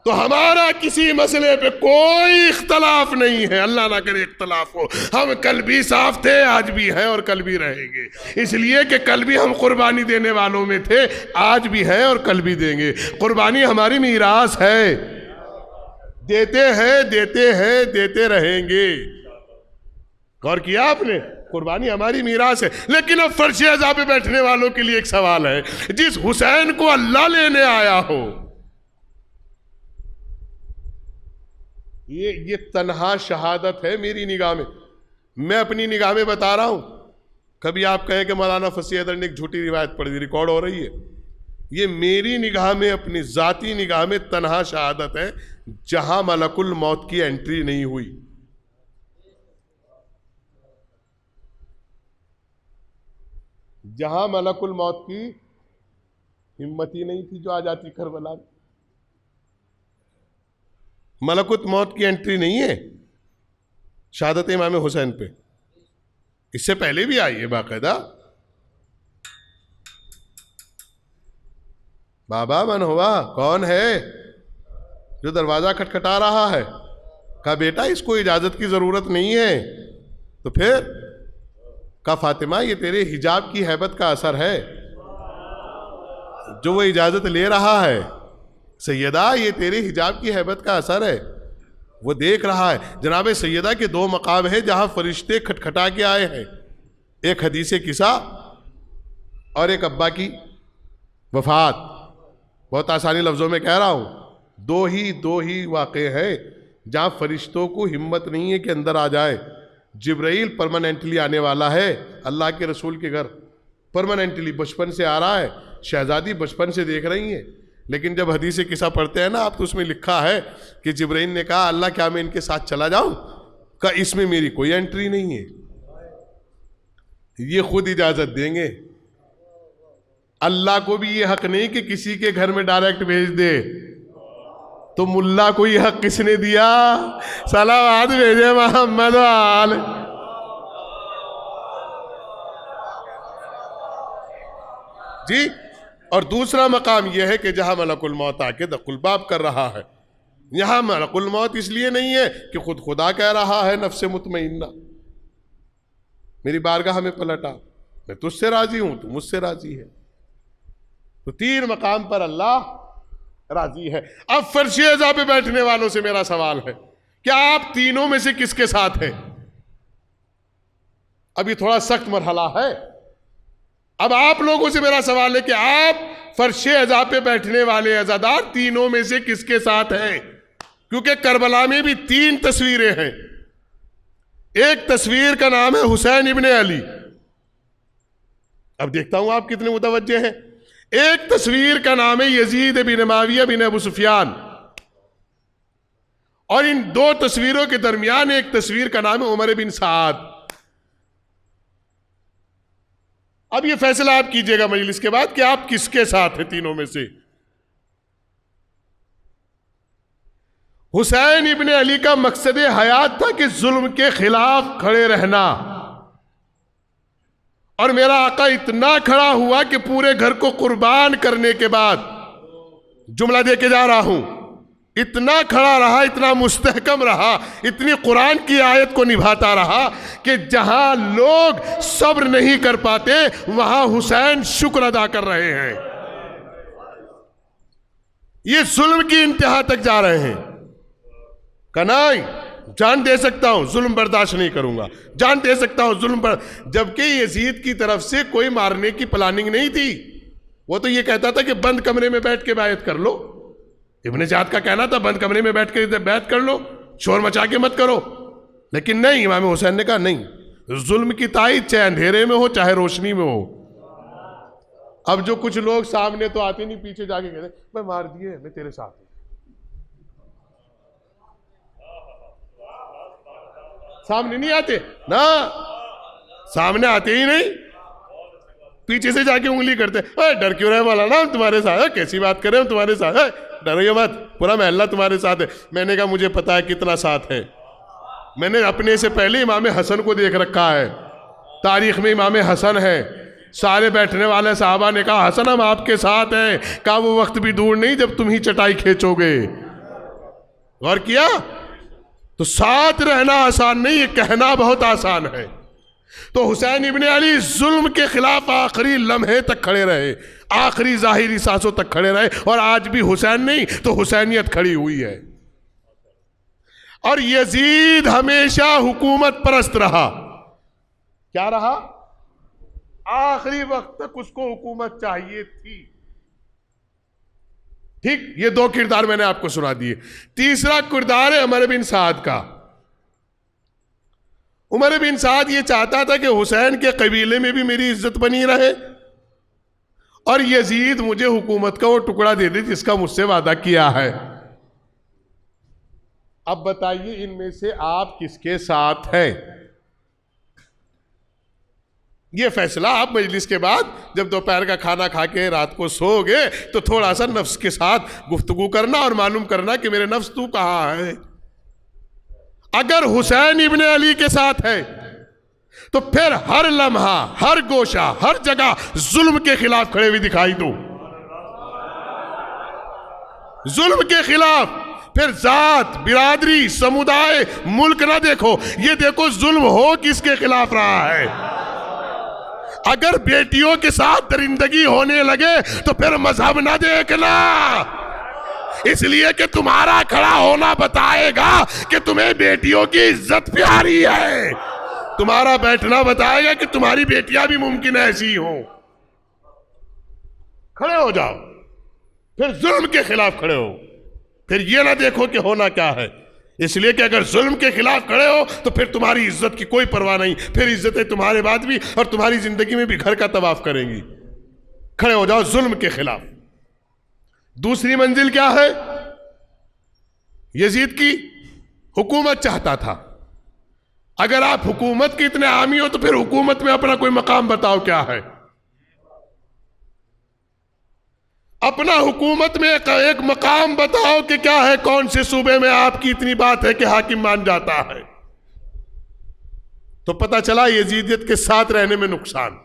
तो हमारा किसी मसले पे कोई इख्तलाफ नहीं है, अल्लाह ना करे इख्तलाफ हो। हम कल भी साफ थे, आज भी हैं और कल भी रहेंगे, इसलिए कि कल भी हम कुर्बानी देने वालों में थे, आज भी हैं और कल भी देंगे। कुर्बानी हमारी मीरास है, देते हैं देते हैं देते रहेंगे। गौर किया आपने? कुर्बानी हमारी मीरास है। लेकिन अब फर्श अज़ा पे बैठने वालों के लिए एक सवाल है, जिस हुसैन को अल्लाह लेने आया हो, ये तन्हा शहादत है मेरी निगाह में। मैं अपनी निगाह में बता रहा हूं। कभी आप कहें कि मौलाना फसीह हैदर ने एक झूठी रिवायत पढ़ दी, रिकॉर्ड हो रही है, ये मेरी निगाह में, अपनी जाती निगाह में तन्हा शहादत है जहां मलकुल मौत की एंट्री नहीं हुई। जहां मलकुल मौत की हिम्मत ही नहीं थी जो आ जाती करबला में। मलकुत मौत की एंट्री नहीं है शहादत इमाम हुसैन पे, इससे पहले भी आई है बाकायदा। बाबा मन हुआ, कौन है जो दरवाजा खटखटा रहा है? कहा बेटा इसको इजाजत की जरूरत नहीं है। तो फिर कहा फातिमा ये तेरे हिजाब की हैबत का असर है जो वो इजाजत ले रहा है। सैयदा ये तेरे हिजाब की हैबत का असर है, वो देख रहा है। जनाब सैयदा के दो मकाम है जहां फरिश्ते खटखटा के आए हैं, एक हदीस किसा और एक अब्बा की वफात। बहुत आसानी लफ्जों में कह रहा हूं, दो ही वाक़े हैं जहां फरिश्तों को हिम्मत नहीं है कि अंदर आ जाए। जिब्राइल परमानेंटली आने वाला है अल्लाह के रसूल के घर, परमानेंटली बचपन से आ रहा है, शहजादी बचपन से देख रही हैं। लेकिन जब हदीस किस्सा पढ़ते हैं ना आप, तो उसमें लिखा है कि जिब्राइल ने कहा अल्लाह क्या मैं इनके साथ चला जाऊं? कहा इसमें मेरी कोई एंट्री नहीं है, ये खुद इजाजत देंगे। अल्लाह को भी ये हक नहीं कि किसी के घर में डायरेक्ट भेज दे। तो मुल्ला को ये हक किसने दिया? सलावत भेजे मोहम्मद वाल। जी। और दूसरा मकाम यह है कि जहां मलकुल मौत आके दकुल बाब कर रहा है, यहां मलकुल मौत इसलिए नहीं है कि खुद खुदा कह रहा है नफ्से मुतमइन्ना मेरी बारगाह में पलटा, मैं तुझसे राजी हूं, तू मुझसे राजी है। तो तीन मकाम पर अल्लाह राजी है। अब फर्श अज़ा पे बैठने वालों से मेरा सवाल है, क्या आप तीनों में से किसके साथ हैं? अब ये थोड़ा सख्त मरहला है। अब आप लोगों से मेरा सवाल है कि आप फर्श अज़ा पे बैठने वाले अज़ादार तीनों में से किसके साथ हैं? क्योंकि करबला में भी तीन तस्वीरें हैं। एक तस्वीर का नाम है हुसैन इब्ने अली, अब देखता हूं आप कितने मुतवज्जे हैं। एक तस्वीर का नाम है यजीद बिन माविया बिन अबू सुफियान, और इन दो तस्वीरों के दरमियान एक तस्वीर का नाम है उमर बिन साद। अब ये फैसला आप कीजिएगा मजलिस के बाद कि आप किसके साथ हैं तीनों में से। हुसैन इब्ने अली का मकसद हयात था कि जुल्म के खिलाफ खड़े रहना, और मेरा आका इतना खड़ा हुआ कि पूरे घर को कुर्बान करने के बाद, जुमला दे के जा रहा हूं, इतना खड़ा रहा, इतना मुस्तहकम रहा, इतनी कुरान की आयत को निभाता रहा कि जहां लोग सब्र नहीं कर पाते वहां हुसैन शुक्र अदा कर रहे हैं। ये जुल्म की इंतहा तक जा रहे हैं। कनाई जान दे सकता हूं, जुल्म बर्दाश्त नहीं करूंगा, जान दे सकता हूं जुल्म जबकि यजीद की तरफ से कोई मारने की प्लानिंग नहीं थी। वो तो ये कहता था कि बंद कमरे में बैठ के बैत कर लो। इब्ने जाद का कहना था बंद कमरे में बैठ के बैत कर लो, शोर मचा के मत करो। लेकिन नहीं, इमाम हुसैन ने कहा नहीं, जुल्म की ताईद चाहे अंधेरे में हो चाहे रोशनी में हो। अब जो कुछ लोग सामने तो आते नहीं, पीछे जाके कहते मैं मार दिए, मैं तेरे साथ हूं। सामने नहीं आते ना, सामने आते ही नहीं, पीछे से जाके उंगली करते, डर क्यों रहे मौलाना, हम तुम्हारे साथ है, कैसी बात कर रहे हैं हम तुम्हारे साथ है, डरो मत, पूरा महल्ला तुम्हारे साथ है। मैंने कहा मुझे पता है कितना साथ है, मैंने अपने से पहले इमाम हसन को देख रखा है, तारीख में इमाम हसन है। सारे बैठने वाले साहबा ने कहा हसन हम आपके साथ हैं। कहा वो वक्त भी दूर नहीं जब तुम ही चटाई खींचोगे। गौर किया? तो साथ रहना आसान नहीं, ये कहना बहुत आसान है। तो हुसैन इब्ने अली जुल्म के खिलाफ आखिरी लम्हे तक खड़े रहे, आखिरी जाहिरी सांसों तक खड़े रहे, और आज भी हुसैन नहीं तो हुसैनियत खड़ी हुई है। और यजीद हमेशा हुकूमत परस्त रहा। क्या रहा? आखिरी वक्त तक उसको हुकूमत चाहिए थी। ठीक, ये दो किरदार मैंने आपको सुना दिए। तीसरा किरदार है उमर बिन साद का। उमर बिन साद ये चाहता था कि हुसैन के कबीले में भी मेरी इज्जत बनी रहे और यजीद मुझे हुकूमत का वो टुकड़ा दे दे जिसका मुझसे वादा किया है। अब बताइए इनमें से आप किसके साथ हैं? ये फैसला आप मजलिस के बाद जब दोपहर का खाना खा के रात को सोओगे तो थोड़ा सा नफ्स के साथ गुफ्तगू करना और मालूम करना कि मेरे नफ्स तू कहां है। अगर हुसैन इब्ने अली के साथ है तो फिर हर लम्हा, हर गोशा, हर जगह जुल्म के खिलाफ खड़े हुए दिखाई दो, जुल्म के खिलाफ। फिर जात, बिरादरी, समुदाय, मुल्क ना देखो, ये देखो जुल्म हो किसके खिलाफ रहा है। अगर बेटियों के साथ दरिंदगी होने लगे तो फिर मजहब ना देखना, इसलिए कि तुम्हारा खड़ा होना बताएगा कि तुम्हें बेटियों की इज्जत प्यारी है, तुम्हारा बैठना बताएगा कि तुम्हारी बेटियां भी मुमकिन ऐसी हो। खड़े हो जाओ, फिर जुल्म के खिलाफ खड़े हो, फिर ये ना देखो कि होना क्या है। इसलिए कि अगर जुल्म के खिलाफ खड़े हो तो फिर तुम्हारी इज्जत की कोई परवाह नहीं, फिर इज्जतें तुम्हारे बाद भी और तुम्हारी जिंदगी में भी घर का तवाफ करेंगी। खड़े हो जाओ जुल्म के खिलाफ। दूसरी मंजिल क्या है? यजीद की हुकूमत चाहता था। अगर आप हुकूमत के इतने आमी हो तो फिर हुकूमत में अपना कोई मकाम बताओ क्या है। अपना हुकूमत में एक मकाम बताओ कि क्या है, कौन से सूबे में आपकी इतनी बात है कि हाकिम मान जाता है। तो पता चला यजीदियत के साथ रहने में नुकसान,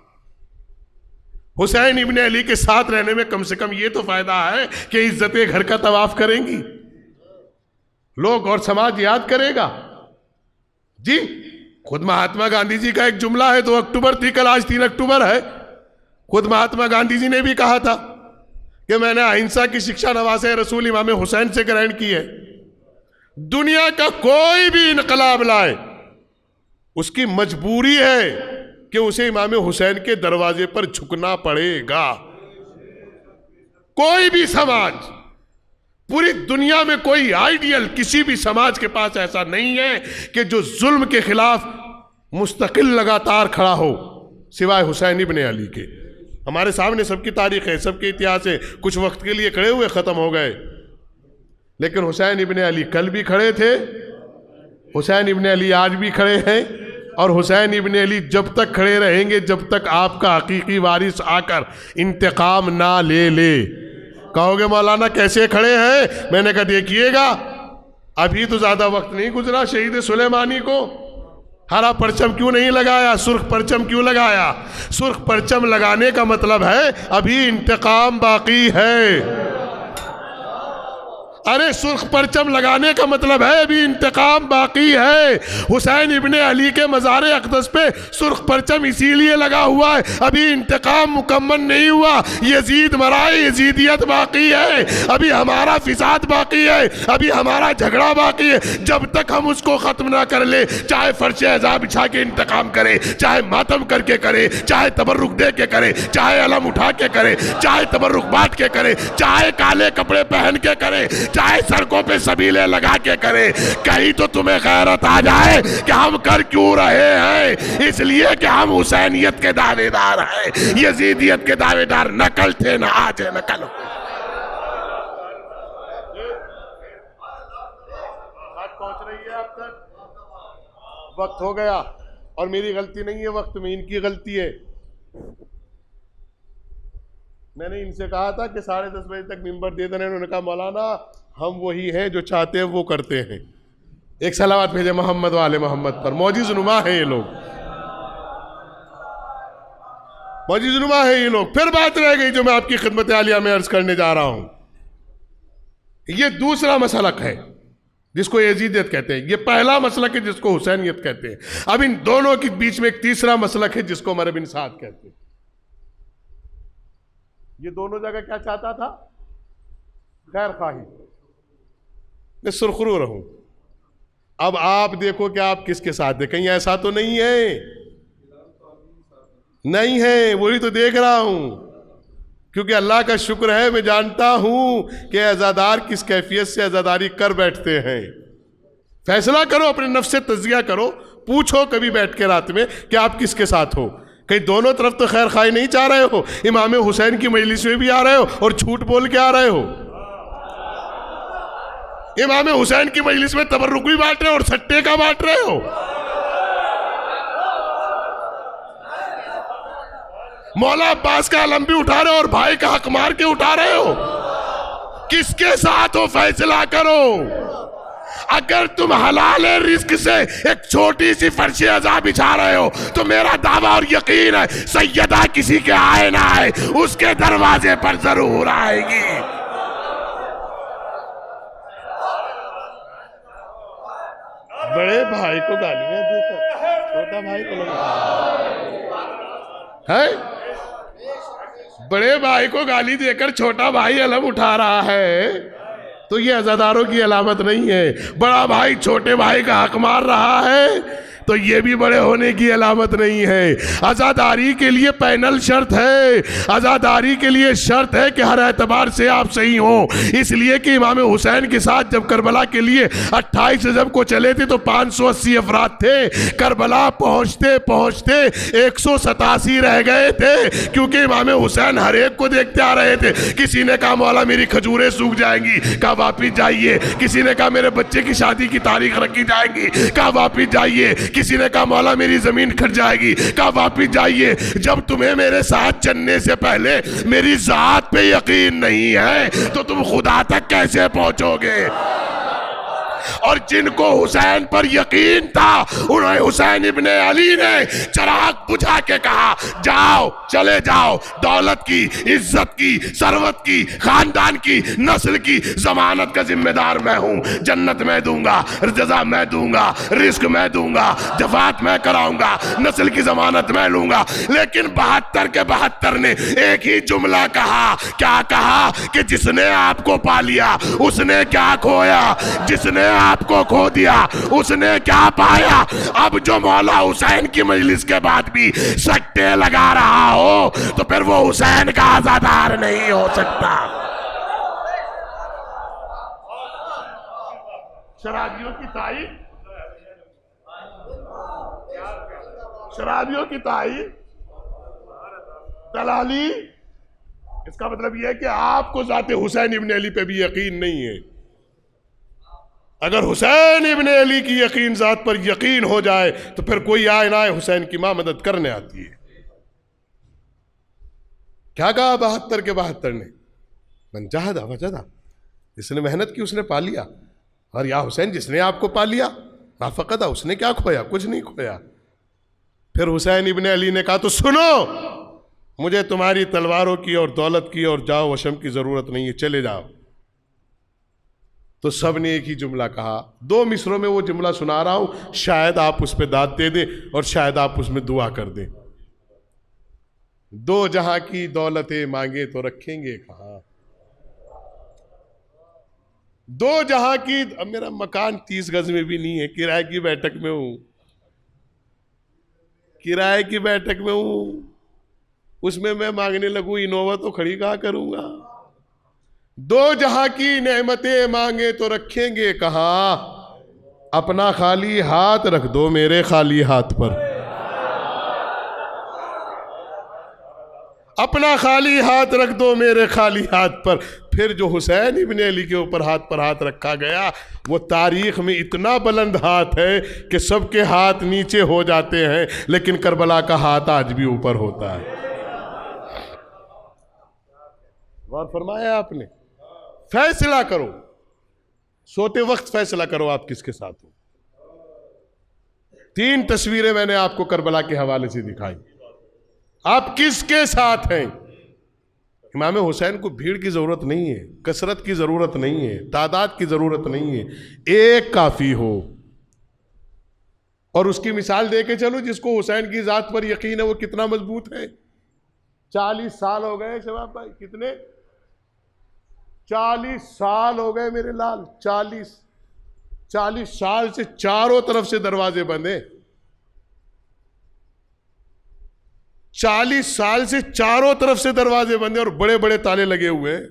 हुसैन इब्ने अली के साथ रहने में कम से कम ये तो फायदा है कि इज्जतें घर का तवाफ करेंगी, लोग और समाज याद करेगा। जी, खुद महात्मा गांधी जी का एक जुमला है, 2 अक्टूबर थी कल, आज 3 अक्टूबर है। खुद महात्मा गांधी जी ने भी कहा था कि मैंने अहिंसा की शिक्षा नवासे रसूल इमाम हुसैन से ग्रहण की है। दुनिया का कोई भी इनकलाब लाए उसकी मजबूरी है कि उसे इमाम हुसैन के दरवाजे पर झुकना पड़ेगा। कोई भी समाज, पूरी दुनिया में कोई आइडियल किसी भी समाज के पास ऐसा नहीं है कि जो जुल्म के खिलाफ मुस्तकिल लगातार खड़ा हो सिवाय हुसैन इब्ने अली के। हमारे सामने सबकी तारीख है, सबके इतिहास है, कुछ वक्त के लिए खड़े हुए खत्म हो गए, लेकिन हुसैन इब्ने अली कल भी खड़े थे, हुसैन इब्ने अली आज भी खड़े हैं, और हुसैन इब्ने अली जब तक खड़े रहेंगे जब तक आपका हकीकी वारिस आकर इंतकाम ना ले ले। कहोगे मौलाना कैसे खड़े हैं? मैंने कहा देखिएगा, अभी तो ज्यादा वक्त नहीं गुजरा शहीद सुलेमानी को, हरा परचम क्यों नहीं लगाया, सुर्ख परचम क्यों लगाया? सुर्ख परचम लगाने का मतलब है अभी इंतकाम बाकी है। अरे सुर्ख परचम लगाने का मतलब है अभी इंतकाम बाकी है। हुसैन इब्ने अली के मज़ार अक़दस पे सुर्ख परचम इसीलिए लगा हुआ है, अभी इंतकाम मुकम्मल नहीं हुआ। यजीद मराए, यजीदियत बाकी है, अभी हमारा फिसाद बाकी है, अभी हमारा झगड़ा बाकी है। जब तक हम उसको ख़त्म ना कर ले, चाहे फर्श अज़ाब बिछा के इंतकाम करे, चाहे मातम करके करे, चाहे तबर्रुक दे के करे, चाहे अलम उठा के करे, चाहे तबर्रुक बांट के करे, चाहे काले कपड़े पहन के करे, चाहे सड़कों पे सबीले लगा के करे, कहीं तो तुम्हें गैरत आ जाए कि हम कर क्यों रहे हैं। इसलिए कि हम हुसैनियत के दावेदार हैं, यजीदियत के दावेदार न कल थे, न आज है, न कल। पहुंच रही है आप तक? वक्त हो गया, और मेरी गलती नहीं है वक्त में, इनकी गलती है। मैंने इनसे कहा था कि 10:30 बजे तक मिंबर दे देना, उन्होंने कहा मौलाना हम वही हैं जो चाहते हैं वो करते हैं। एक सलावत भेजे मोहम्मद वाले मोहम्मद पर। मौजिज़ नुमा है ये लोग, मौजिज़ नुमा है ये लोग। फिर बात रह गई जो मैं आपकी खिदमत आलिया में अर्ज करने जा रहा हूं, ये दूसरा मसलक है जिसको यजीदियत कहते हैं। ये पहला मसलक है जिसको हुसैनियत कहते हैं। अब इन दोनों के बीच में एक तीसरा मसलक है जिसको उमर बिन साद कहते हैं। ये दोनों जगह क्या चाहता था? खैर खाही, मैं सुरखरू रहूं। अब आप देखो कि आप किसके साथ हैं। कहीं ऐसा तो नहीं है? नहीं है, वही तो देख रहा हूं। क्योंकि अल्लाह का शुक्र है, मैं जानता हूं कि अज़ादार किस कैफियत से अज़ादारी कर बैठते हैं। फैसला करो, अपने नफ्स से तज़किया करो, पूछो कभी बैठ के रात में कि आप किसके साथ हो। कहीं दोनों तरफ तो खैर खाई नहीं चाह रहे हो, इमाम हुसैन की मजलिस में भी आ रहे हो और झूठ बोल के आ रहे हो। इमाम हुसैन की मजलिस में तबर्रुक भी बांट रहे हो और सट्टे का बांट रहे हो। मौला अब्बास का अलम भी उठा रहे हो और भाई का हक मार के उठा रहे हो। किसके साथ हो? फैसला करो। अगर तुम हलाल रिस्क से एक छोटी सी फर्शी अज़ा बिछा रहे हो तो मेरा दावा और यकीन है सैयदा किसी के आए ना आए उसके दरवाजे पर जरूर आएगी। बड़े भाई को गालियां देकर छोटा भाई को है, बड़े भाई को गाली देकर छोटा भाई अलम उठा रहा है, तो ये अज़ादारों की अलामत नहीं है। बड़ा भाई छोटे भाई का हक मार रहा है तो ये भी बड़े होने की अलामत नहीं है। आज़ादारी के लिए पैनल शर्त है, आज़ादारी के लिए शर्त है कि हर एतबार से आप सही हो। इसलिए कि इमाम हुसैन के साथ जब करबला के लिए 28 रजब को चले थे तो 580 अफराद थे। करबला पहुंचते पहुंचते 187 रह गए थे, क्योंकि इमाम हुसैन हर एक को देखते आ रहे थे। किसी ने कहा मौला मेरी खजूरें सूख जाएंगी, कहा वापिस जाइए। किसी ने कहा मेरे बच्चे की शादी की तारीख रखी जाएगी, कहा वापिस जाइए। किसी ने कहा मौला मेरी जमीन खट जाएगी, कहा वापिस जाइए। जब तुम्हें मेरे साथ चलने से पहले मेरी जात पे यकीन नहीं है तो तुम खुदा तक कैसे पहुंचोगे? और जिनको हुसैन पर यकीन था उन्हें हुसैन इब्ने अली ने चराग बुझा के कहा जाओ, चले जाओ। दौलत की, इज्जत की, सरवत की, खानदान की, नस्ल की जमानत का जिम्मेदार मैं हूं। जन्नत मैं दूंगा, जज़ा मैं दूंगा, रिस्क मैं दूंगा, जफात मैं कराऊंगा, नस्ल की जमानत मैं लूंगा। लेकिन 72 के 72 ने एक ही जुमला कहा। क्या कहा? कि जिसने आपको पा लिया उसने क्या खोया, जिसने आपको खो दिया उसने क्या पाया। अब जो मौला हुसैन की मजलिस के बाद भी सट्टे लगा रहा हो तो फिर वो हुसैन का आज़ादार नहीं हो सकता। शराबियों की तारीफ, शराबियों की तारीफ, दलाली, इसका मतलब यह है कि आपको जाते हुसैन इब्ने अली पे भी यकीन नहीं है। अगर हुसैन इब्ने अली की यकीन जात पर यकीन हो जाए तो फिर कोई आए ना आए हुसैन की मां मदद करने आती है। क्या कहा 72 के 72 ने? मन जहदा वजदा, जिसने मेहनत की उसने पा लिया। और या हुसैन जिसने आपको पा लिया नाफकदा, उसने क्या खोया? कुछ नहीं खोया। फिर हुसैन इब्ने अली ने कहा तो सुनो, मुझे तुम्हारी तलवारों की और दौलत की और जाओ वशम की जरूरत नहीं है, चले जाओ। तो सब ने एक ही जुमला कहा। 2 मिसरों में वो जुमला सुना रहा हूं, शायद आप उस पर दाद दे दें और शायद आप उसमें दुआ कर दें। 2 जहां की दौलतें मांगे तो रखेंगे कहां। 2 जहां की, अब मेरा मकान 30 गज में भी नहीं है, किराए की बैठक में हूं, किराए की बैठक में हूं। उसमें मैं मांगने लगूं इनोवा तो खड़ी कहां करूंगा। 2 जहां की नेमतें मांगे तो रखेंगे कहां। अपना खाली हाथ रख दो मेरे खाली हाथ पर, अपना खाली हाथ रख दो मेरे खाली हाथ पर। फिर जो हुसैन इब्ने अली के ऊपर हाथ पर हाथ रखा गया वो तारीख में इतना बुलंद हाथ है कि सबके हाथ नीचे हो जाते हैं, लेकिन करबला का हाथ आज भी ऊपर होता है। गौर फरमाया आपने? फैसला करो, सोते वक्त फैसला करो आप किसके साथ हो। 3 तस्वीरें मैंने आपको करबला के हवाले से दिखाई। आप किसके साथ हैं? इमाम हुसैन को भीड़ की ज़रूरत नहीं है, कसरत की ज़रूरत नहीं है, तादाद की ज़रूरत नहीं है, एक काफ़ी हो। और उसकी मिसाल दे के चलो, जिसको हुसैन की ज़ात पर यकीन है वो कितना मजबूत है। 40 साल हो गए शबाब भाई, कितने 40 साल हो गए मेरे लाल, 40 साल से चारों तरफ से दरवाजे बंद हैं। 40 साल से चारों तरफ से दरवाजे बंद हैं और बड़े बड़े ताले लगे हुए हैं,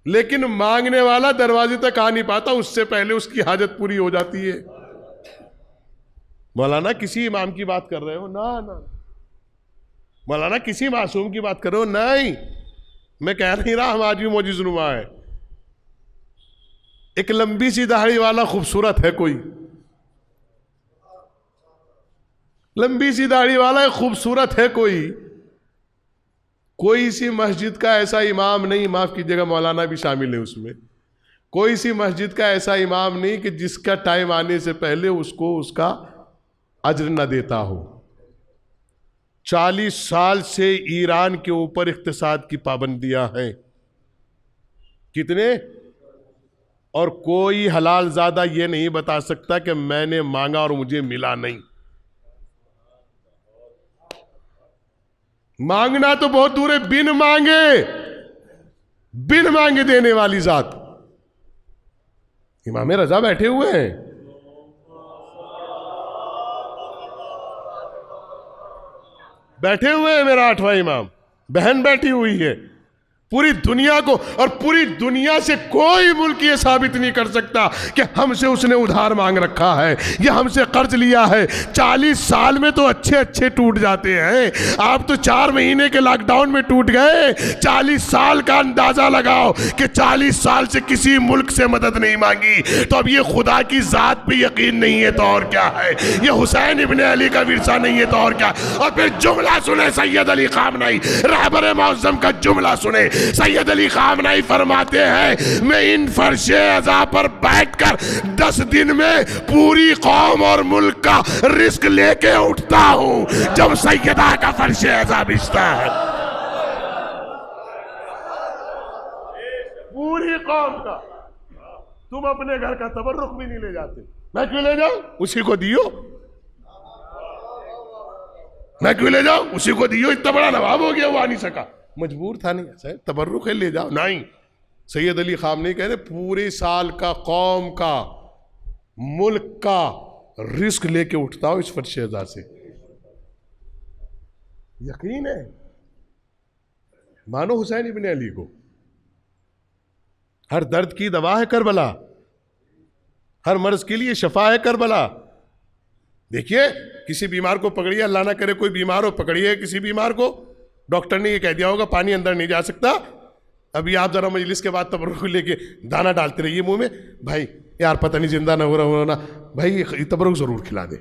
लेकिन मांगने वाला दरवाजे तक आ नहीं पाता, उससे पहले उसकी हाजत पूरी हो जाती है। मौलाना किसी इमाम की बात कर रहे हो? ना। मौलाना किसी मासूम की बात कर रहे हो? नहीं, मैं कह नहीं रहा हम आज भी मोजिज़नुमा है। एक लंबी सी दाढ़ी वाला खूबसूरत है कोई, लंबी सी दाढ़ी वाला खूबसूरत है कोई सी मस्जिद का ऐसा इमाम नहीं, माफ कीजिएगा मौलाना भी शामिल है उसमें, कोई सी मस्जिद का ऐसा इमाम नहीं कि जिसका टाइम आने से पहले उसको उसका अज्र न देता हो। 40 साल से ईरान के ऊपर इक्तिसाद की पाबंदियां हैं, कितने, और कोई हलाल ज़्यादा ये नहीं बता सकता कि मैंने मांगा और मुझे मिला नहीं। मांगना तो बहुत दूर है, बिन मांगे देने वाली जात। इमाम रजा बैठे हुए हैं, मेरा 8वां इमाम, बहन बैठी हुई है। पूरी दुनिया को, और पूरी दुनिया से कोई मुल्क ये साबित नहीं कर सकता कि हमसे उसने उधार मांग रखा है या हमसे कर्ज लिया है। 40 साल में तो अच्छे टूट जाते हैं, आप तो 4 महीने के लॉकडाउन में टूट गए। 40 साल का अंदाजा लगाओ कि 40 साल से किसी मुल्क से मदद नहीं मांगी, तो अब ये खुदा की जात पे यकीन नहीं है तो और क्या है, ये हुसैन इब्न अली का विरसा नहीं है तो और क्या। और फिर जुमला सुने सैयद अली खामनई रहबर मौज़म का जुमला सुने। सैयद अली खामनई फरमाते हैं, मैं इन फर्शे अज़ा पर बैठकर 10 दिन में पूरी कौम और मुल्क का रिस्क लेके उठता हूं जब सैयदा का फर्शे अज़ा बिछता है। पूरी कौम का, तुम अपने घर का तबर्रुक भी नहीं ले जाते, मैं क्यों ले जाऊं, उसी को दियो, मैं क्यों ले जाऊं, उसी को दियो। इतना बड़ा नवाब हो गया, वो आ नहीं सका, मजबूर था, नहीं ऐसा तबर्रुक है, ले जाओ। नहीं, सैयद अली खामनई कह रहे पूरे साल का, कौम का, मुल्क का रिस्क लेके उठता हो इस फर्श अज़ा से। यकीन है, मानो हुसैन इब्न अली को। हर दर्द की दवा है करबला, हर मर्ज के लिए शफा है करबला। देखिए, किसी बीमार को पकड़िए, अल्लाह ना करे कोई बीमार हो, पकड़िए किसी बीमार को, डॉक्टर ने ये कह दिया होगा पानी अंदर नहीं जा सकता, अभी आप जरा मजलिस के बाद तबर्रुक लेके दाना डालते रहिए मुंह में, भाई यार पता नहीं जिंदा ना हो रहा हो ना, भाई तबर्रुक जरूर खिला दे।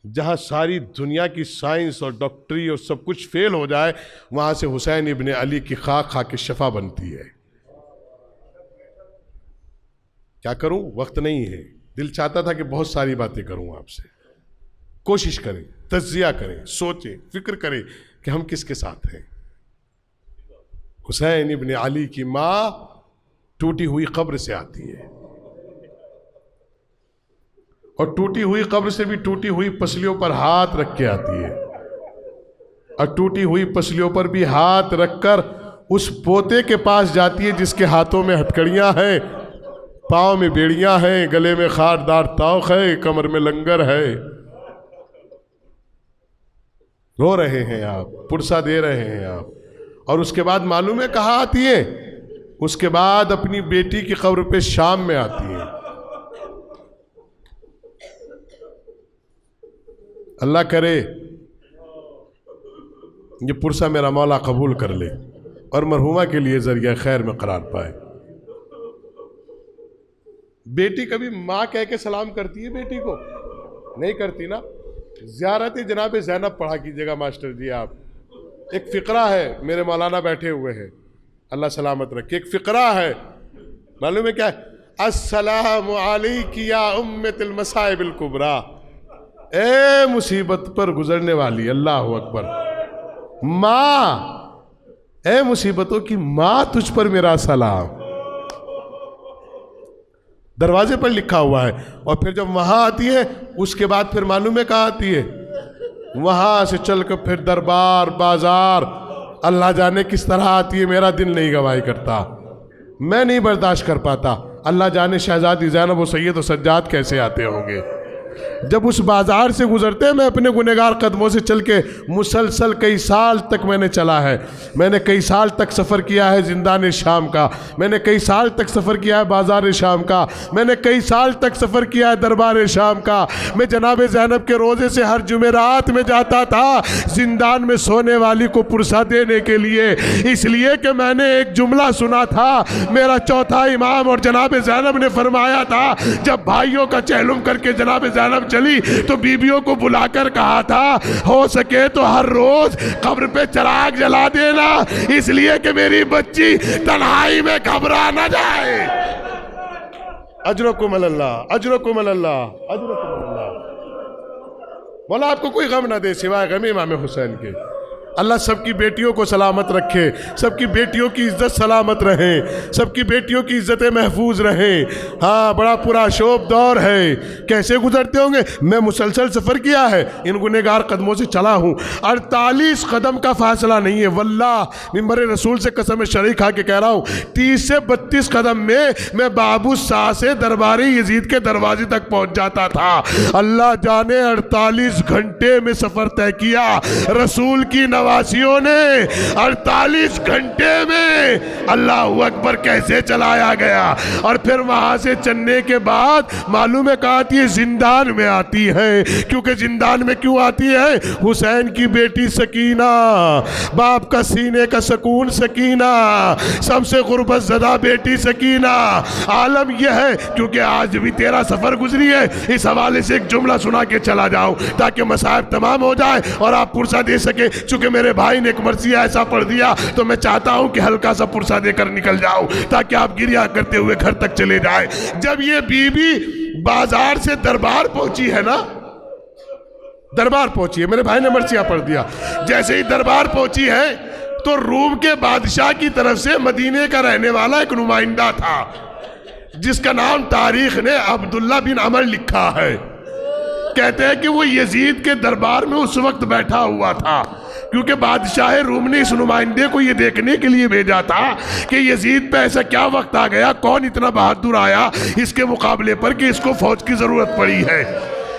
जहां सारी दुनिया की साइंस और डॉक्टरी और सब कुछ फेल हो जाए, वहां से हुसैन इब्न अली की खाक खा के शफा बनती है। क्या करूं, वक्त नहीं है। दिल चाहता था कि बहुत सारी बातें करूं आपसे। कोशिश करें, तज्जिया करें, सोचें, फिक्र करें कि हम किसके साथ हैं। हुसैन इब्न अली की मां टूटी हुई कब्र से आती है, और टूटी हुई कब्र से भी टूटी हुई पसलियों पर हाथ रख के आती है, और टूटी हुई पसलियों पर भी हाथ रखकर उस पोते के पास जाती है जिसके हाथों में हथकड़ियां हैं, पांव में बेड़ियां हैं, गले में खारदार तौक है, कमर में लंगर है। रो रहे हैं आप, पुरसा दे रहे हैं आप, और उसके बाद मालूम है कहाँ आती है, उसके बाद अपनी बेटी की कब्र पे शाम में आती है। अल्लाह करे ये पुरसा मेरा मौला कबूल कर ले और मरहुमा के लिए जरिया खैर में करार पाए। बेटी कभी माँ कह के सलाम करती है बेटी को? नहीं करती ना। ज़ियारत जनाब ज़ैनब पढ़ा कीजिएगा मास्टर जी आप। एक फ़िक्रा है, मेरे मौलाना बैठे हुए हैं, अल्लाह सलामत रखे। एक फ़िक्रा है, मालूम है क्या है? अस्सलामु अलैकी या उम्मतुल मसाइबिल कुबरा। ए मुसीबत पर गुजरने वाली, अल्लाह अकबर, माँ, ए मुसीबतों की माँ, तुझ पर मेरा सलाम। दरवाजे पर लिखा हुआ है। और फिर जब वहां आती है उसके बाद फिर मालूम है कहाँ आती है? वहां से चल कर फिर दरबार बाजार, अल्लाह जाने किस तरह आती है। मेरा दिल नहीं गवाही करता, मैं नहीं बर्दाश्त कर पाता। अल्लाह जाने शहजादी ज़ैनब व सैयद व सज्जाद कैसे आते होंगे। जब उस बाजार से गुजरते हैं, मैं अपने गुनहगार कदमों से चल के मुसलसल कई साल तक मैंने चला है। मैंने कई साल तक सफ़र किया है ज़िंदान शाम का, मैंने कई साल तक सफ़र किया है बाजार शाम का, मैंने कई साल तक सफ़र किया है दरबार शाम का। मैं जनाब ज़ैनब के रोज़े से हर जुमेरात में जाता था ज़िंदान में सोने वाली को पुरसा देने के लिए, इसलिए कि मैंने एक जुमला सुना था मेरा चौथा इमाम और जनाब ज़ैनब ने फरमाया था, जब भाइयों का चहलुम करके जनाब ज़ैनब चली तो बीबियों को बुलाकर कहा था, हो सके तो हर रोज कब्र पे चिराग जला देना, इसलिए कि मेरी बच्ची तन्हाई में घबरा न जाए। अजरकुम अल्लाह, अजरकुम अल्लाह, अजरकुम अल्लाह। मौला आपको कोई गम ना दे सिवाय गम इमाम हुसैन के। अल्लाह सबकी बेटियों को सलामत रखे, सबकी बेटियों की इज्जत सलामत रहे, सबकी बेटियों की इज्जतें महफूज रहें। हाँ, बड़ा पुरशोभ दौर है। कैसे गुजरते होंगे? मैं मुसलसल सफ़र किया है, इन गुनहगार कदमों से चला हूँ। 48 कदम का फासला नहीं है, वल्लाह मिंबर रसूल से कसम शरीक खा के कह रहा हूँ, 30 से 32 कदम में मैं बाबू शाह से दरबारी यजीद के दरवाजे तक पहुँच जाता था। अल्लाह जाने 48 घंटे में सफ़र तय किया। रसूल की वासियों ने 48 घंटे में अल्लाह अकबर कैसे चलाया गया। और फिर वहां से चलने के बाद मालूम है कहाँ आती है? जिंदान में आती है। क्योंकि जिंदान में क्यों आती है? हुसैन की बेटी सकीना, बाप का सीने का सुकून सकीना, सबसे गुर्बत ज़दा बेटी सकीना। आलम यह है क्योंकि आज भी तेरा सफर गुजरी है, इस हवाले से एक जुमला सुना के चला जाओ ताकि मसाइब तमाम हो जाए और आप पुरसा दे सके। चूंकि मेरे भाई ने एक मर्सिया ऐसा पढ़ दिया तो मैं चाहता हूं कि हल्का सा पुरसा देकर निकल जाओ ताकि आप गिरिया करते हुए घर तक चले जाए। जब ये बीबी बाजार से दरबार पहुंची है ना, दरबार पहुंची है, मेरे भाई ने मर्सिया पढ़ दिया, जैसे ही दरबार पहुंची है तो रूम के बादशाह की तरफ से मदीने का रहने वाला एक नुमाइंदा था जिसका नाम तारीख ने अब्दुल्ला बिन अमर लिखा है। कहते हैं कि वो यजीद के दरबार में उस वक्त बैठा हुआ था क्योंकि बादशाह रूम ने इस नुमाइंदे को ये देखने के लिए भेजा था कि यजीद पे ऐसा क्या वक्त आ गया, कौन इतना बहादुर आया इसके मुकाबले पर कि इसको फौज की जरूरत पड़ी है।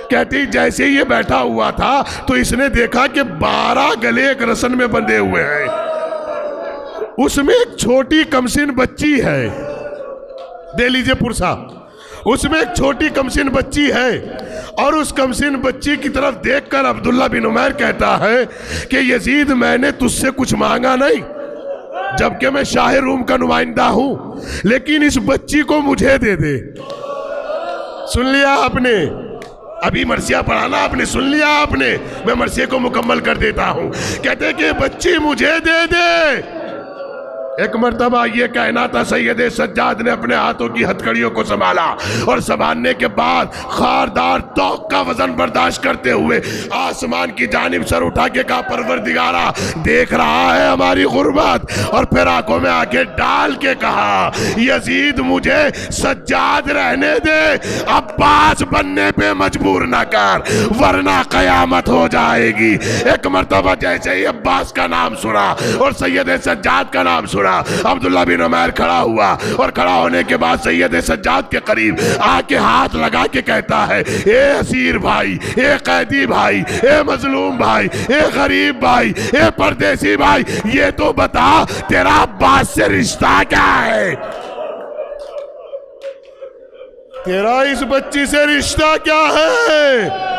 कहते जैसे ये बैठा हुआ था तो इसने देखा कि 12 गले एक रसन में बंधे हुए हैं, उसमें एक छोटी कमसिन बच्ची है। दे लीजिए पुरसा, उसमें एक छोटी कमसिन बच्ची है और उस कमसिन बच्ची की तरफ देखकर अब्दुल्ला बिन उमैर कहता है कि यजीद मैंने तुझसे कुछ मांगा नहीं, जबकि मैं शाह रूम का नुमाइंदा हूं, लेकिन इस बच्ची को मुझे दे दे। सुन लिया आपने? अभी मर्सिया पढ़ाना आपने, सुन लिया आपने? मैं मर्सिया को मुकम्मल कर देता हूं। कहते कि बच्ची मुझे दे दे। एक मर्तबा ये कहना था, सैयद सज्जाद ने अपने हाथों की हथकड़ियों को संभाला और संभालने के बाद खारदार तौक का वजन बर्दाश्त करते हुए आसमान की जानिब सर उठा के कहा, परवरदिगारा देख रहा है हमारी गुर्बत, और फिर आंखों में आंखें डाल के कहा, यजीद मुझे सज्जाद रहने दे, अब्बास बनने पे मजबूर ना कर वरना कयामत हो जाएगी। एक मर्तबा जैसे ही अब्बास का नाम सुना और सैयद सज्जाद का नाम सुना, अब्दुल्ला बिन उमैर खड़ा हुआ और खड़ा होने के बाद सैयद सज्जाद के करीब आके हाथ लगा के कहता है, ए असीर भाई, ए कैदी भाई, ए मजलूम भाई, ए गरीब भाई, ए परदेसी भाई, ये तो बता तेरा अब्बास से रिश्ता क्या है? तेरा इस बच्ची से रिश्ता क्या है?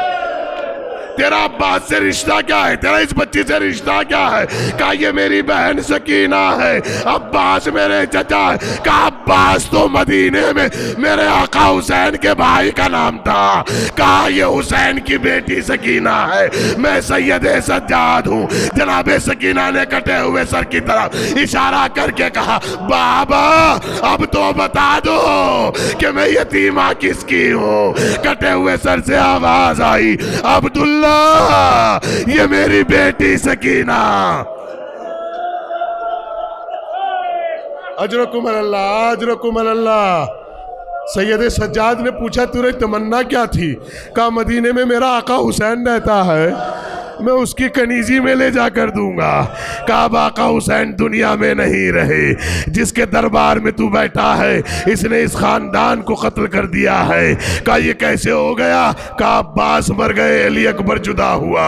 तेरा अब्बास से रिश्ता क्या है? तेरा इस बच्ची से रिश्ता क्या है? कहा ये मेरी बहन सकीना है। अब्बास मेरे चचा है। कहा अब्बास तो मदीने में मेरे आका हुसैन के भाई का नाम था। कहा ये हुसैन की बेटी सकीना है, मैं सैयद सज्जाद हूँ। जनाबे सकीना ने कटे हुए सर की तरफ इशारा करके कहा, बाबा अब तो बता दो कि मैं यतीमा किसकी हूँ। कटे हुए सर से आवाज आई, अब्दुल्ला ये मेरी बेटी सकीना। अजरकुम अल्लाह, अजरकुम अल्लाह। सैयद सज्जाद ने पूछा तेरी तमन्ना क्या थी? कहा मदीने में मेरा आका हुसैन रहता है, मैं उसकी कनीजी में ले जाकर दूंगा। कहा आका हुसैन दुनिया में नहीं रहे, जिसके दरबार में तू बैठा है इसने इस खानदान को कत्ल कर दिया है। कहा ये कैसे हो गया? कहा अब्बास मर गए, अली अकबर जुदा हुआ,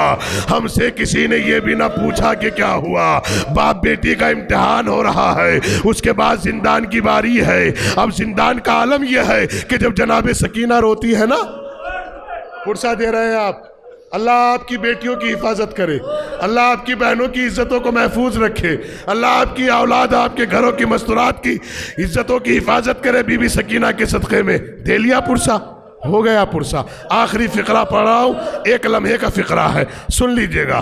हमसे किसी ने ये भी ना पूछा कि क्या हुआ। बाप बेटी का इम्तिहान हो रहा है, उसके बाद जिंदान की बारी है। अब जिंदान का आलम यह है कि जब जनाबे सकीना रोती है ना, पुरसा दे रहे हैं आप, अल्लाह आपकी बेटियों की हिफाजत करे, अल्लाह आपकी बहनों की इज्जतों को महफूज रखे, अल्लाह आपकी औलाद आपके घरों की मस्तूरात की इज्जतों की हिफाजत करे। बीबी सकीना के सदक़े में दे लिया पुरसा, हो गया पुरसा। आखिरी फिक्रा पढ़ रहा हूँ, एक लम्हे का फिक्रा है, सुन लीजिएगा।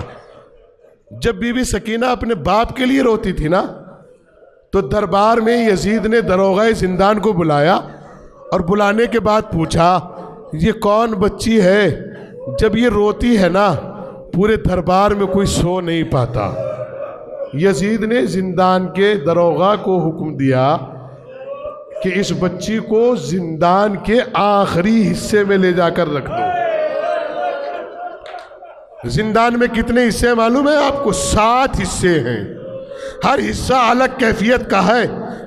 जब बीबी सकीना अपने बाप के लिए रोती थी ना, तो दरबार में यजीद ने दरोगा जिंदान को बुलाया और बुलाने के बाद पूछा ये कौन बच्ची है? जब ये रोती है ना, पूरे दरबार में कोई सो नहीं पाता। यजीद ने जिंदान के दरोगा को हुक्म दिया कि इस बच्ची को जिंदान के आखिरी हिस्से में ले जाकर रख दो। जिंदान में कितने हिस्से मालूम है आपको? 7 हिस्से हैं, हर हिस्सा अलग कैफियत का है।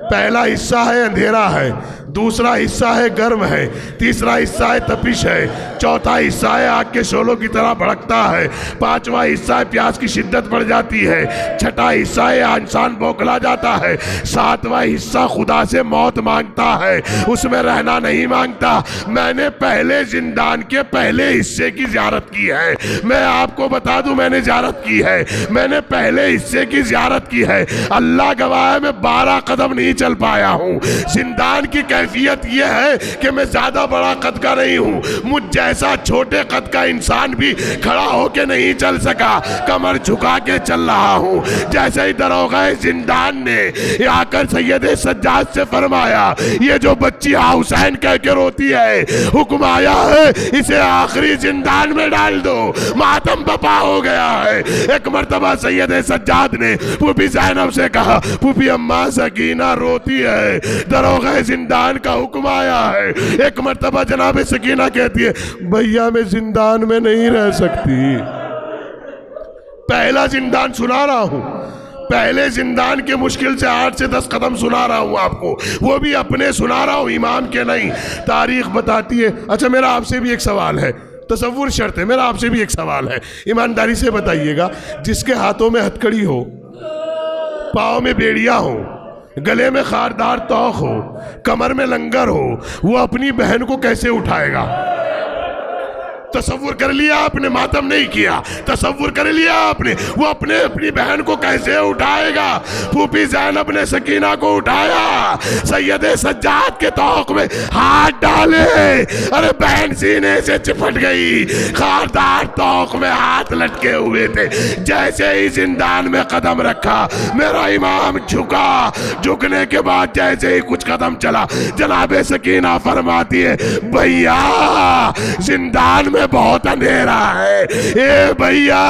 पहला हिस्सा है अंधेरा है, दूसरा हिस्सा है गर्म है, तीसरा हिस्सा है तपिश है, चौथा हिस्सा है आग के शोलों की तरह भड़कता है, पांचवा हिस्सा है प्यास की शिद्दत बढ़ जाती है, छठा हिस्सा है इंसान बौखला जाता है, सातवां हिस्सा खुदा से मौत मांगता है, उसमें रहना नहीं मांगता। मैंने पहले जिंदान के पहले हिस्से की ज़ियारत की है, मैं आपको बता दूं मैंने ज़ियारत की है, मैंने पहले हिस्से की ज़ियारत की है। अल्लाह गवाह है मैं 12 कदम नहीं चल पाया हूँ। जिंदान की कैफियत यह है कि मैं ज्यादा बड़ा कद का नहीं हूँ, मुझ जैसा छोटे कद का इंसान भी खड़ा होके नहीं चल सका, कमर झुका के चल रहा हूँ। जैसे ही दरोगा जिंदान ने आकर सैयद सज्जाद से फरमाया ये जो बच्ची हुसैन कह के रोती है, हुक्म आया है इसे आखिरी जिंदान में डाल दो, मातम बपा हो गया है। एक मर्तबा सैयद सज्जाद ने फूफी ज़ैनब से कहा, फूफी अम्मा सकीना रोती है, दरोगा जिंदान का हुक्म आया है। एक मर्तबा जनाब सकीना कहती है भैया मैं जिंदान में नहीं रह सकती। पहला जिंदान सुना रहा हूं, पहले जिंदान के मुश्किल से 8 से 10 कदम सुना रहा हूं आपको, वो भी अपने सुना रहा हूं, इमाम के नहीं। तारीख बताती है। अच्छा मेरा आपसे भी एक सवाल है, तसव्वुर शर्त है, मेरा आपसे भी एक सवाल है, ईमानदारी से बताइएगा। जिसके हाथों में हथकड़ी हो, पाँव में बेड़िया हो, गले में खारदार तौक हो, कमर में लंगर हो, वो अपनी बहन को कैसे उठाएगा? तसव्वुर कर लिया आपने, मातम नहीं किया, तसव्वुर कर लिया आपने, वो अपनी बहन को कैसे उठाएगा? फूफी ज़ैनब ने सकीना को उठाया, सैयद सज्जाद के तौक में हाथ डाले, अरे बहन सीने से चिपट गई, खारदार तौक में हाथ लटके हुए थे। जैसे ही जिंदान में कदम रखा मेरा इमाम झुका, झुकने के बाद जैसे ही कुछ कदम चला, जनाबे सकीना फरमाती है भैया जिंदान बहुत अंधेरा है, ए भैया